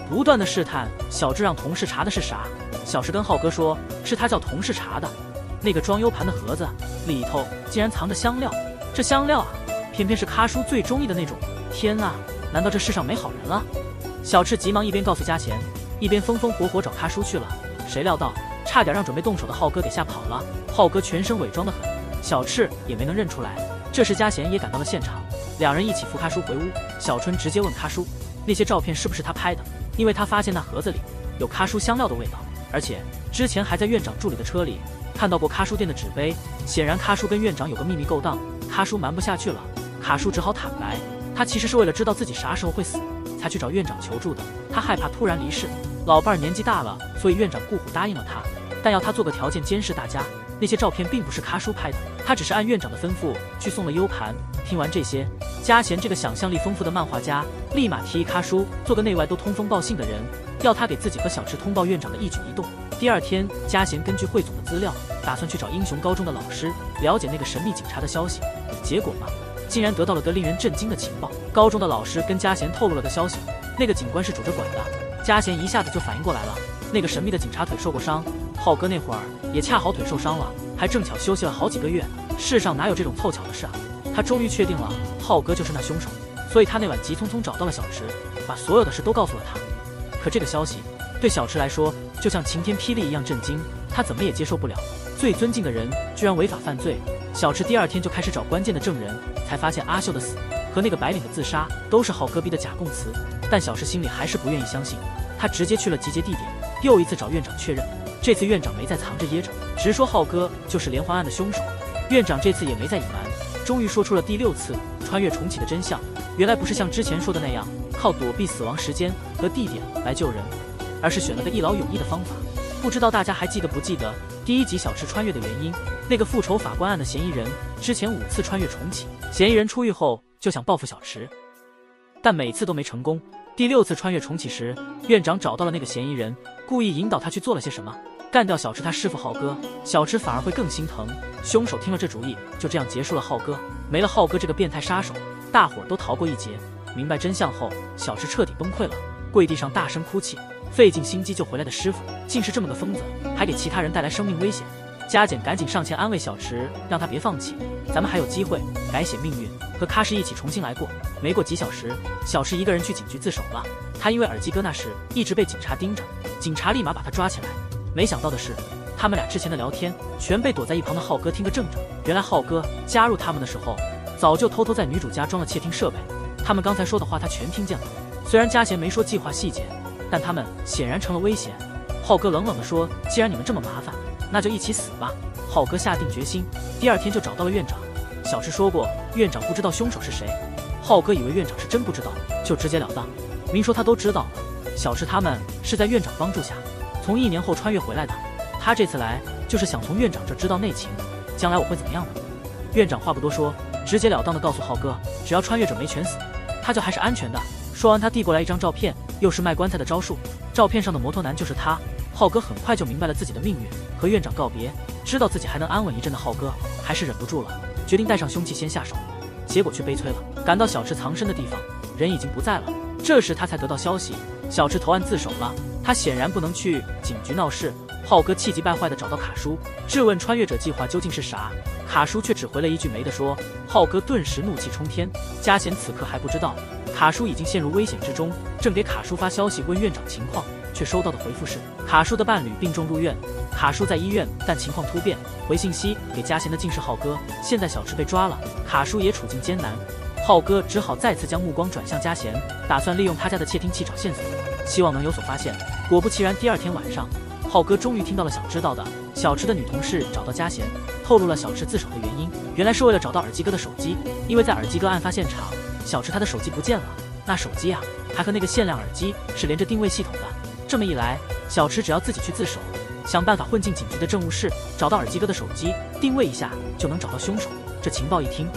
不断的试探小智让同事查的是啥。小智跟浩哥说，是他叫同事查的。那个装 U 盘的盒子里头竟然藏着香料，这香料啊，偏偏是咖叔最中意的那种。天啊，难道这世上没好人了？小智急忙一边告诉嘉贤，一边风风火火找咖叔去了。谁料到差点让准备动手的浩哥给吓跑了。浩哥全身伪装得很，小智也没能认出来。这时嘉贤也赶到了现场，2人一起扶咖叔回屋。小春直接问咖叔，那些照片是不是他拍的？因为他发现那盒子里有咖叔香料的味道，而且之前还在院长助理的车里看到过咖叔店的纸杯。显然咖叔跟院长有个秘密勾当，咖叔瞒不下去了，咖叔只好坦白，他其实是为了知道自己啥时候会死才去找院长求助的。他害怕突然离世，老伴儿年纪大了，所以院长顾虎答应了他，但要他做个条件监视大家。那些照片并不是咖叔拍的，他只是按院长的吩咐去送了 U 盘。听完这些，嘉贤这个想象力丰富的漫画家立马提议咖叔做个内外都通风报信的人，要他给自己和小智通报院长的一举一动。第2天，嘉贤根据汇总的资料，打算去找英雄高中的老师了解那个神秘警察的消息。结果嘛，竟然得到了个令人震惊的情报。高中的老师跟嘉贤透露了个消息，那个警官是拄着拐的。嘉贤一下子就反应过来了，那个神秘的警察腿受过伤，浩哥那会儿也恰好腿受伤了，还正巧休息了好几个月。世上哪有这种凑巧的事啊？他终于确定了浩哥就是那凶手，所以他那晚急匆匆找到了小池，把所有的事都告诉了他。可这个消息对小池来说就像晴天霹雳一样震惊，他怎么也接受不了，最尊敬的人居然违法犯罪。小池第2天就开始找关键的证人，才发现阿秀的死和那个白领的自杀都是浩哥逼的假供词。但小池心里还是不愿意相信，他直接去了集结地点，又一次找院长确认。这次院长没再藏着掖着，直说浩哥就是连环案的凶手。院长这次也没再隐瞒，终于说出了第6次穿越重启的真相。原来不是像之前说的那样靠躲避死亡时间和地点来救人，而是选了个一劳永逸的方法。不知道大家还记得不记得第1集小池穿越的原因？那个复仇法官案的嫌疑人之前5次穿越重启，嫌疑人出狱后就想报复小池，但每次都没成功。第6次穿越重启时，院长找到了那个嫌疑人，故意引导他去做了些什么，干掉小池他师傅浩哥，小池反而会更心疼。凶手听了这主意，就这样结束了浩哥。没了浩哥这个变态杀手，大伙儿都逃过一劫。明白真相后，小池彻底崩溃了，跪地上大声哭泣。费尽心机救回来的师傅竟是这么个疯子，还给其他人带来生命危险。嘉简赶紧上前安慰小池，让他别放弃，咱们还有机会改写命运，和喀什一起重新来过。没过几小时，小池一个人去警局自首了。他因为耳机哥那时一直被警察盯着，警察立马把他抓起来。没想到的是，他们俩之前的聊天全被躲在一旁的浩哥听个正着。原来浩哥加入他们的时候，早就偷偷在女主家装了窃听设备，他们刚才说的话他全听见了。虽然嘉贤没说计划细节，但他们显然成了危险。浩哥冷冷地说，既然你们这么麻烦，那就一起死吧。浩哥下定决心，第2天就找到了院长。小池说过院长不知道凶手是谁，浩哥以为院长是真不知道，就直截了当明说他都知道了。小池他们是在院长帮助下从1年后穿越回来的，他这次来就是想从院长这知道内情，将来我会怎么样的。院长话不多说，直截了当地告诉浩哥，只要穿越者没全死，他就还是安全的。说完他递过来一张照片，又是卖棺材的招数，照片上的摩托男就是他。浩哥很快就明白了自己的命运，和院长告别，知道自己还能安稳一阵的浩哥还是忍不住了，决定带上凶器先下手。结果却悲催了，赶到小池藏身的地方，人已经不在了。这时他才得到消息，小池投案自首了。他显然不能去警局闹事。浩哥气急败坏地找到卡叔，质问穿越者计划究竟是啥。卡叔却只回了一句没得说。浩哥顿时怒气冲天。嘉贤此刻还不知道，卡叔已经陷入危险之中，正给卡叔发消息问院长情况，却收到的回复是卡叔的伴侣病重入院，卡叔在医院，但情况突变。回信息给嘉贤的竟是浩哥，现在小池被抓了，卡叔也处境艰难。浩哥只好再次将目光转向嘉贤，打算利用他家的窃听器找线索，希望能有所发现。果不其然，第二天晚上，浩哥终于听到了想知道的。小池的女同事找到嘉贤，透露了小池自首的原因，原来是为了找到耳机哥的手机，因为在耳机哥案发现场，小池他的手机不见了，那手机啊，还和那个限量耳机是连着定位系统的。这么一来，小池只要自己去自首，想办法混进警局的政务室，找到耳机哥的手机，定位一下就能找到凶手。这情报一听，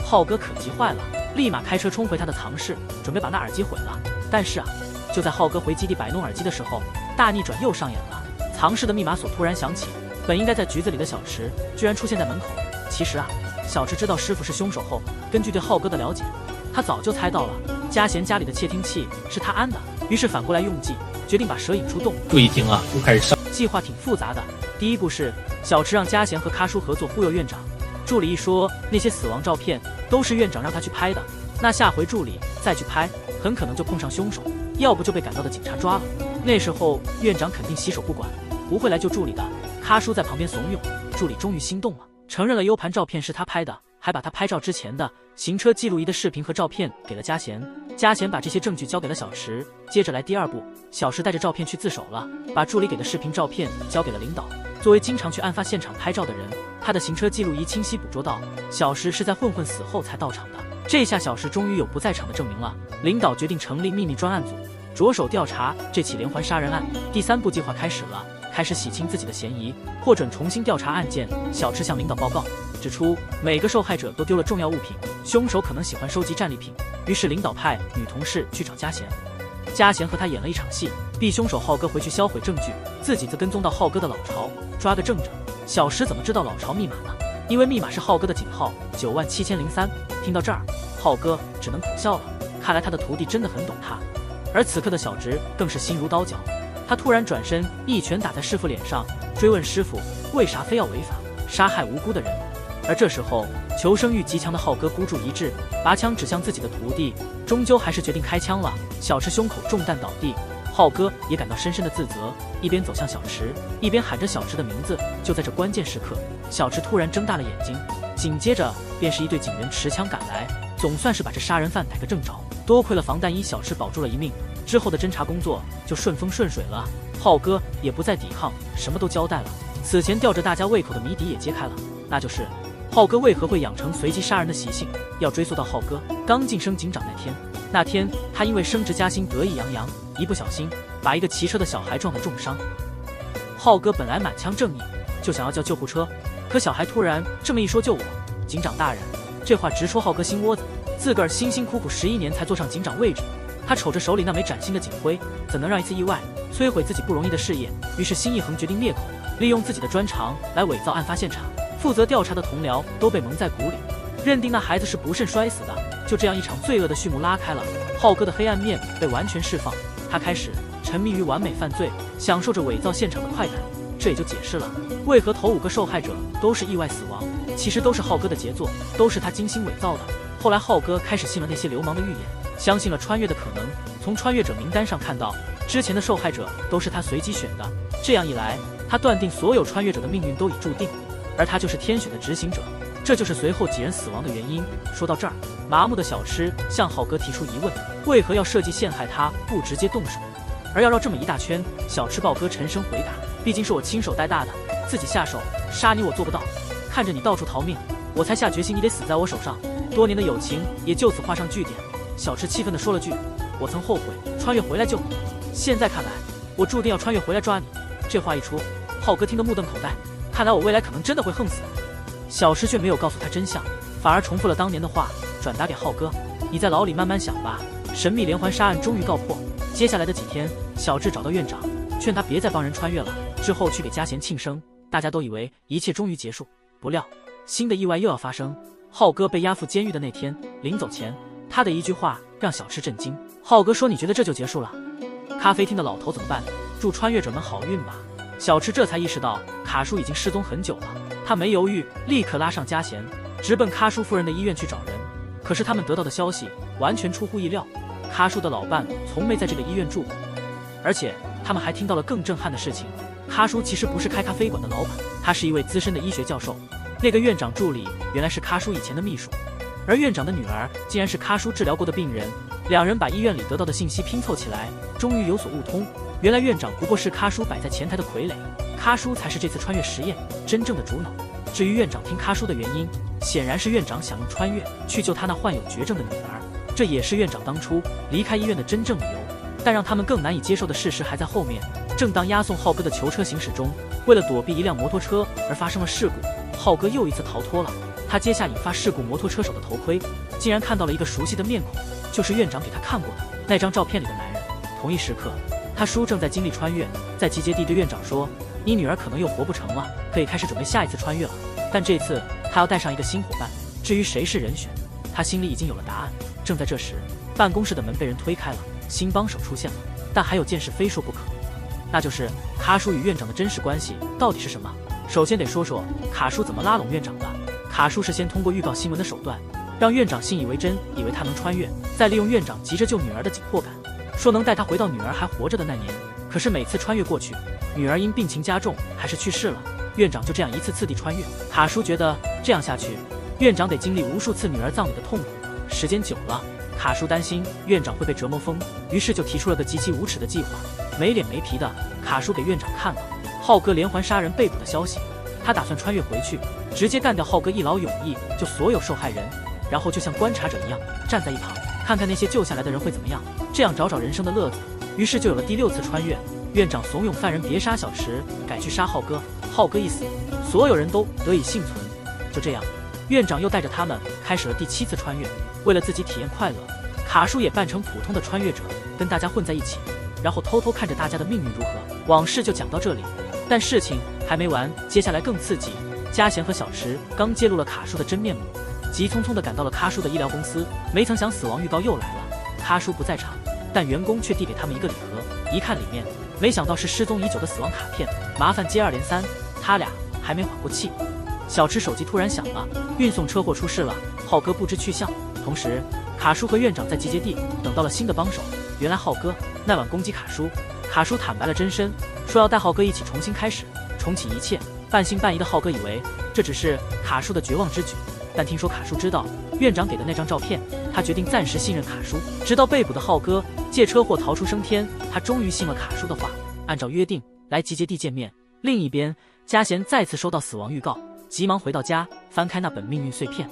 浩哥可急坏了，立马开车冲回他的藏室，准备把那耳机毁了。但是啊，就在浩哥回基地摆弄耳机的时候，大逆转又上演了。藏室的密码锁突然响起，本应该在局子里的小池居然出现在门口。其实啊，小池知道师傅是凶手后，根据对浩哥的了解，他早就猜到了嘉贤家里的窃听器是他安的，于是反过来用计，决定把蛇引出洞。注意听啊，又开始上。计划挺复杂的。第一步是小池让嘉贤和咖叔合作忽悠院长，助理一说那些死亡照片都是院长让他去拍的，那下回助理再去拍，很可能就碰上凶手，要不就被赶到的警察抓了。那时候院长肯定洗手不管，不会来救助理的。咖叔在旁边怂恿，助理终于心动了，承认了 U 盘照片是他拍的，还把他拍照之前的行车记录仪的视频和照片给了嘉贤。嘉贤把这些证据交给了小池。接着来第二步，小池带着照片去自首了，把助理给的视频照片交给了领导。作为经常去案发现场拍照的人，他的行车记录仪清晰捕捉到小池是在混混死后才到场的。这下小池终于有不在场的证明了。领导决定成立秘密专案组，着手调查这起连环杀人案。第三步计划开始了，开始洗清自己的嫌疑，获准重新调查案件。小池向领导报告，指出每个受害者都丢了重要物品，凶手可能喜欢收集战利品。于是领导派女同事去找嘉贤，嘉贤和他演了一场戏，逼凶手浩哥回去销毁证据，自己则跟踪到浩哥的老巢，抓个正着。小石怎么知道老巢密码呢？因为密码是浩哥的警号97003。听到这儿，浩哥只能苦笑了，看来他的徒弟真的很懂他。而此刻的小直更是心如刀绞，他突然转身一拳打在师傅脸上，追问师傅为啥非要违法杀害无辜的人。而这时候求生欲极强的浩哥孤注一掷，拔枪指向自己的徒弟，终究还是决定开枪了。小池胸口中弹倒地，浩哥也感到深深的自责，一边走向小池，一边喊着小池的名字。就在这关键时刻，小池突然睁大了眼睛，紧接着便是一队警员持枪赶来，总算是把这杀人犯逮个正着。多亏了防弹衣，小池保住了一命，之后的侦查工作就顺风顺水了。浩哥也不再抵抗，什么都交代了。此前吊着大家胃口的谜底也揭开了，那就是浩哥为何会养成随机杀人的习性。要追溯到浩哥刚晋升警长那天他因为升职加薪得意洋洋，一不小心把一个骑车的小孩撞得重伤。浩哥本来满腔正义，就想要叫救护车，可小孩突然这么一说，救我，警长大人，这话直戳浩哥心窝子。自个儿辛辛苦苦11年才坐上警长位置，他瞅着手里那枚崭新的警徽，怎能让一次意外摧毁自己不容易的事业？于是心一横，决定灭口，利用自己的专长来伪造案发现场。负责调查的同僚都被蒙在鼓里，认定那孩子是不慎摔死的。就这样，一场罪恶的序幕拉开了，浩哥的黑暗面被完全释放，他开始沉迷于完美犯罪，享受着伪造现场的快感。这也就解释了为何头5个受害者都是意外死亡，其实都是浩哥的杰作，都是他精心伪造的。后来浩哥开始信了那些流氓的预言，相信了穿越的可能，从穿越者名单上看到之前的受害者都是他随机选的。这样一来，他断定所有穿越者的命运都已注定，而他就是天选的执行者，这就是随后几人死亡的原因。说到这儿，麻木的小吃向浩哥提出疑问，为何要设计陷害他，不直接动手，而要绕这么一大圈？小吃豹哥沉声回答，毕竟是我亲手带大的，自己下手杀你我做不到，看着你到处逃命，我才下决心你得死在我手上，多年的友情也就此画上句点。小吃气愤地说了句，我曾后悔穿越回来救你，现在看来我注定要穿越回来抓你。这话一出，浩哥听得目瞪口呆，看来我未来可能真的会横死。小石却没有告诉他真相，反而重复了当年的话，转达给浩哥，你在牢里慢慢想吧。神秘连环杀案终于告破。接下来的几天，小智找到院长，劝他别再帮人穿越了，之后去给嘉贤庆生。大家都以为一切终于结束，不料新的意外又要发生。浩哥被押赴监狱的那天，临走前他的一句话让小智震惊。浩哥说，你觉得这就结束了？咖啡厅的老头怎么办？祝穿越者们好运吧。小智这才意识到卡叔已经失踪很久了，他没犹豫，立刻拉上嘉贤，直奔咖叔夫人的医院去找人。可是他们得到的消息完全出乎意料，喀叔的老伴从没在这个医院住过，而且他们还听到了更震撼的事情：喀叔其实不是开咖啡馆的老板，他是一位资深的医学教授。那个院长助理原来是喀叔以前的秘书，而院长的女儿竟然是喀叔治疗过的病人。两人把医院里得到的信息拼凑起来，终于有所悟通。原来院长不过是喀叔摆在前台的傀儡，喀叔才是这次穿越实验真正的主脑。至于院长听喀叔的原因，显然是院长想用穿越去救他那患有绝症的女儿，这也是院长当初离开医院的真正理由。但让他们更难以接受的事实还在后面。正当押送浩哥的囚车行驶中，为了躲避一辆摩托车而发生了事故，浩哥又一次逃脱了。他揭下引发事故摩托车手的头盔，竟然看到了一个熟悉的面孔，就是院长给他看过的那张照片里的男人。同一时刻，他叔正在经历穿越，在集结地对院长说：“你女儿可能又活不成了，可以开始准备下一次穿越了。但这次他要带上一个新伙伴，至于谁是人选，他心里已经有了答案。”正在这时，办公室的门被人推开了，新帮手出现了。但还有件事非说不可，那就是喀叔与院长的真实关系到底是什么？首先得说说喀叔怎么拉拢院长的。喀叔是先通过预告新闻的手段，让院长信以为真，以为他能穿越，再利用院长急着救女儿的紧迫感，说能带他回到女儿还活着的那年。可是每次穿越过去，女儿因病情加重还是去世了，院长就这样一次次地穿越。喀叔觉得这样下去，院长得经历无数次女儿葬礼的痛苦，时间久了，喀叔担心院长会被折磨疯，于是就提出了个极其无耻的计划。没脸没皮的喀叔给院长看了浩哥连环杀人被捕的消息，他打算穿越回去，直接干掉浩哥，一劳永逸救所有受害人，然后就像观察者一样站在一旁，看看那些救下来的人会怎么样，这样找找人生的乐子。于是就有了第6次穿越。院长怂恿犯人别杀小池，改去杀浩哥。浩哥一死，所有人都得以幸存。就这样，院长又带着他们开始了第7次穿越。为了自己体验快乐，喀叔也扮成普通的穿越者，跟大家混在一起，然后偷偷看着大家的命运如何。往事就讲到这里，但事情还没完，接下来更刺激。嘉贤和小池刚揭露了喀叔的真面目，急匆匆地赶到了喀叔的医疗公司，没曾想死亡预告又来了。喀叔不在场，但员工却递给他们一个礼盒，一看里面，没想到是失踪已久的死亡卡片，麻烦接2连3。他俩还没缓过气，小池手机突然响了，运送车祸出事了，浩哥不知去向。同时，喀叔和院长在集结地等到了新的帮手。原来浩哥那晚攻击喀叔，喀叔坦白了真身，说要带浩哥一起重新开始，重启一切。半信半疑的浩哥以为这只是喀叔的绝望之举，但听说喀叔知道院长给的那张照片，他决定暂时信任喀叔，直到被捕的浩哥借车祸逃出升天，他终于信了喀叔的话，按照约定来集结地见面。另一边，嘉贤再次收到死亡预告，急忙回到家，翻开那本命运碎片，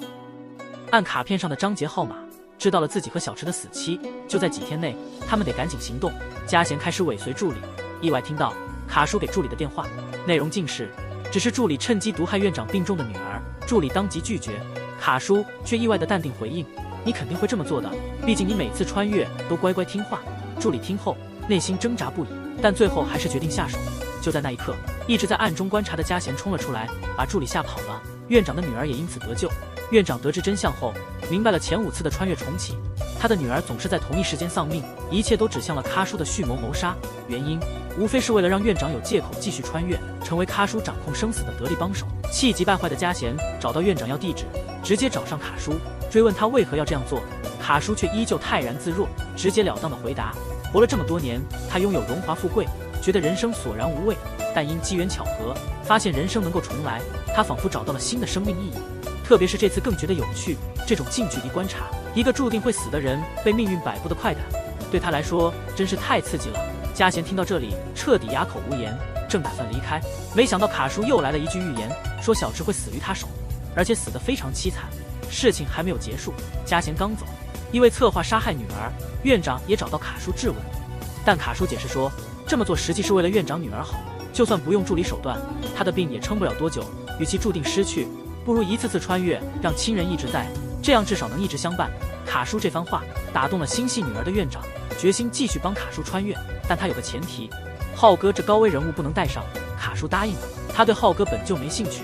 按卡片上的章节号码知道了自己和小池的死期，就在几天内，他们得赶紧行动。嘉贤开始尾随助理，意外听到喀叔给助理的电话，内容竟是只是助理趁机毒害院长病重的女儿。助理当即拒绝，喀叔却意外的淡定回应：“你肯定会这么做的，毕竟你每次穿越都乖乖听话。”助理听后内心挣扎不已，但最后还是决定下手。就在那一刻，一直在暗中观察的嘉贤冲了出来，把助理吓跑了。院长的女儿也因此得救。院长得知真相后，明白了前5次的穿越重启，他的女儿总是在同一时间丧命，一切都指向了喀叔的蓄谋谋杀，原因无非是为了让院长有借口继续穿越，成为喀叔掌控生死的得力帮手。气急败坏的嘉贤找到院长要地址，直接找上喀叔，追问他为何要这样做。喀叔却依旧泰然自若，直截了当的回答：活了这么多年，他拥有荣华富贵，觉得人生索然无味，但因机缘巧合，发现人生能够重来，他仿佛找到了新的生命意义。特别是这次更觉得有趣，这种近距离观察一个注定会死的人被命运摆布的快感，对他来说真是太刺激了。嘉贤听到这里彻底哑口无言，正打算离开，没想到喀叔又来了一句预言，说小池会死于他手，而且死得非常凄惨。事情还没有结束，嘉贤刚走，因为策划杀害女儿，院长也找到喀叔质问，但喀叔解释说，这么做实际是为了院长女儿好，就算不用助理手段，他的病也撑不了多久，与其注定失去，不如一次次穿越，让亲人一直在，这样至少能一直相伴。喀叔这番话打动了心系女儿的院长，决心继续帮喀叔穿越，但他有个前提，浩哥这高危人物不能带上。喀叔答应了，他对浩哥本就没兴趣，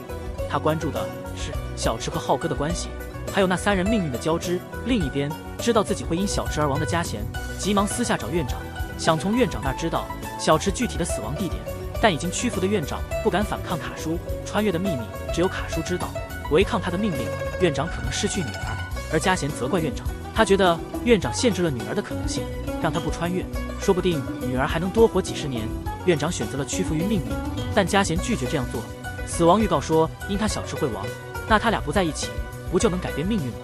他关注的是小池和浩哥的关系，还有那3人命运的交织。另一边，知道自己会因小池而亡的嘉贤急忙私下找院长，想从院长那儿知道小池具体的死亡地点，但已经屈服的院长不敢反抗喀叔，穿越的秘密只有喀叔知道，违抗他的命令，院长可能失去女儿。而嘉贤责怪院长，他觉得院长限制了女儿的可能性，让她不穿越，说不定女儿还能多活几十年。院长选择了屈服于命运，但嘉贤拒绝这样做。死亡预告说，因他小池会亡，那他俩不在一起，不就能改变命运了？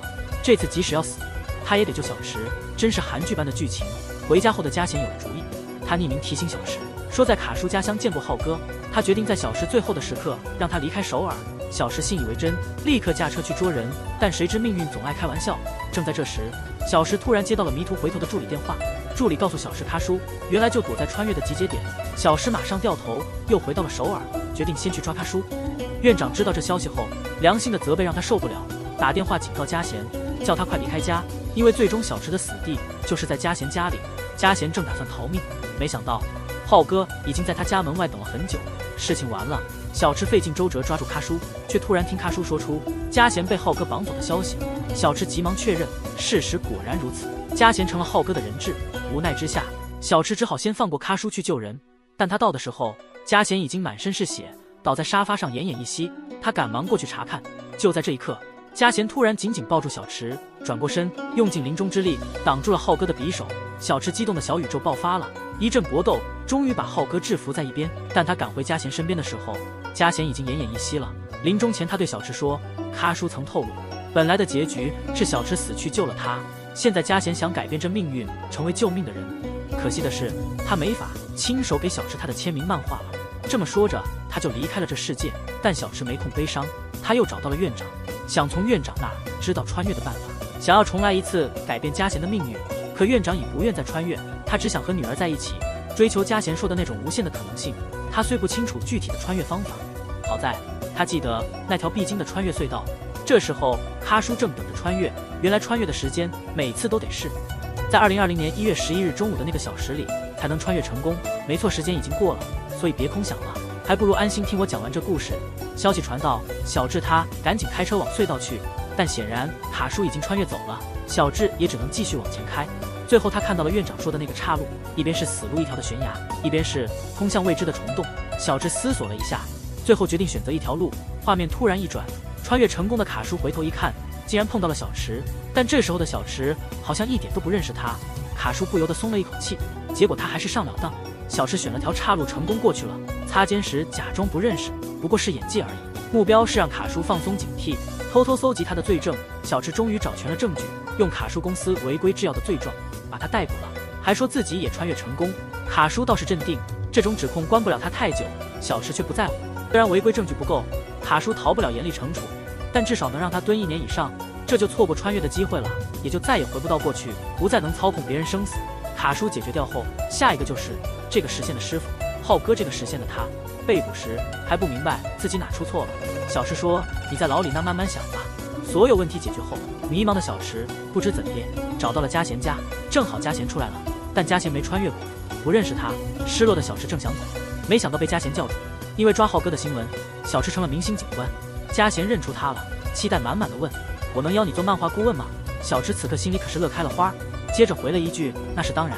这次即使要死，他也得救小池。真是韩剧般的剧情。回家后的嘉贤有了主意，他匿名提醒小池，说在卡叔家乡见过浩哥，他决定在小池最后的时刻让他离开首尔。小池信以为真，立刻驾车去捉人，但谁知命运总爱开玩笑。正在这时，小池突然接到了迷途回头的助理电话，助理告诉小池，卡叔原来就躲在穿越的集结点。小池马上掉头，又回到了首尔，决定先去抓卡叔。院长知道这消息后，良心的责备让他受不了，打电话警告嘉贤，叫他快离开家，因为最终小池的死地就是在嘉贤家里。嘉贤正打算逃命，没想到浩哥已经在他家门外等了很久。事情完了，小池费尽周折抓住卡叔，却突然听卡叔说出嘉贤被浩哥绑走的消息。小池急忙确认，事实果然如此，嘉贤成了浩哥的人质。无奈之下，小池只好先放过卡叔去救人。但他到的时候，嘉贤已经满身是血，倒在沙发上奄奄一息。他赶忙过去查看，就在这一刻，嘉贤突然紧紧抱住小池，转过身，用尽临终之力挡住了浩哥的匕首。小池激动的小宇宙爆发了，一阵搏斗，终于把浩哥制服在一边。但他赶回嘉贤身边的时候，嘉贤已经奄奄一息了。临终前，他对小池说，卡叔曾透露，本来的结局是小池死去救了他，现在嘉贤想改变这命运，成为救命的人。可惜的是，他没法亲手给小池他的签名漫画了。这么说着，他就离开了这世界。但小池没空悲伤，他又找到了院长，想从院长那儿知道穿越的办法，想要重来一次改变嘉贤的命运。可院长已不愿再穿越，他只想和女儿在一起，追求嘉贤说的那种无限的可能性。他虽不清楚具体的穿越方法，好在他记得那条必经的穿越隧道。这时候卡叔正等着穿越，原来穿越的时间每次都得是在2020年1月11日中午的那个小时里才能穿越成功。没错，时间已经过了，所以别空想了，还不如安心听我讲完这故事。消息传到，小智他赶紧开车往隧道去，但显然卡叔已经穿越走了，小智也只能继续往前开。最后他看到了院长说的那个岔路，一边是死路一条的悬崖，一边是通向未知的虫洞。小智思索了一下，最后决定选择一条路。画面突然一转，穿越成功的卡叔回头一看，竟然碰到了小池。但这时候的小池好像一点都不认识他，卡叔不由得松了一口气。结果他还是上了当，小池选了条岔路成功过去了。擦肩时假装不认识，不过是演技而已，目标是让卡叔放松警惕，偷偷搜集他的罪证。小池终于找全了证据，用卡叔公司违规制药的罪状把他逮捕了，还说自己也穿越成功。卡叔倒是镇定，这种指控关不了他太久。小池却不在乎，虽然违规证据不够，卡叔逃不了严厉惩处，但至少能让他蹲1年以上，这就错过穿越的机会了，也就再也回不到过去，不再能操控别人生死。卡叔解决掉后，下一个就是这个实现的师傅浩哥。这个实现的他被捕时还不明白自己哪出错了。小池说，你在牢里那慢慢想吧。所有问题解决后，迷茫的小池不知怎地找到了嘉贤家，正好嘉贤出来了，但嘉贤没穿越过，不认识他。失落的小池正想走，没想到被嘉贤叫住。因为抓浩哥的新闻，小池成了明星警官。嘉贤认出他了，期待满满的问，我能邀你做漫画顾问吗？小池此刻心里可是乐开了花，接着回了一句，那是当然。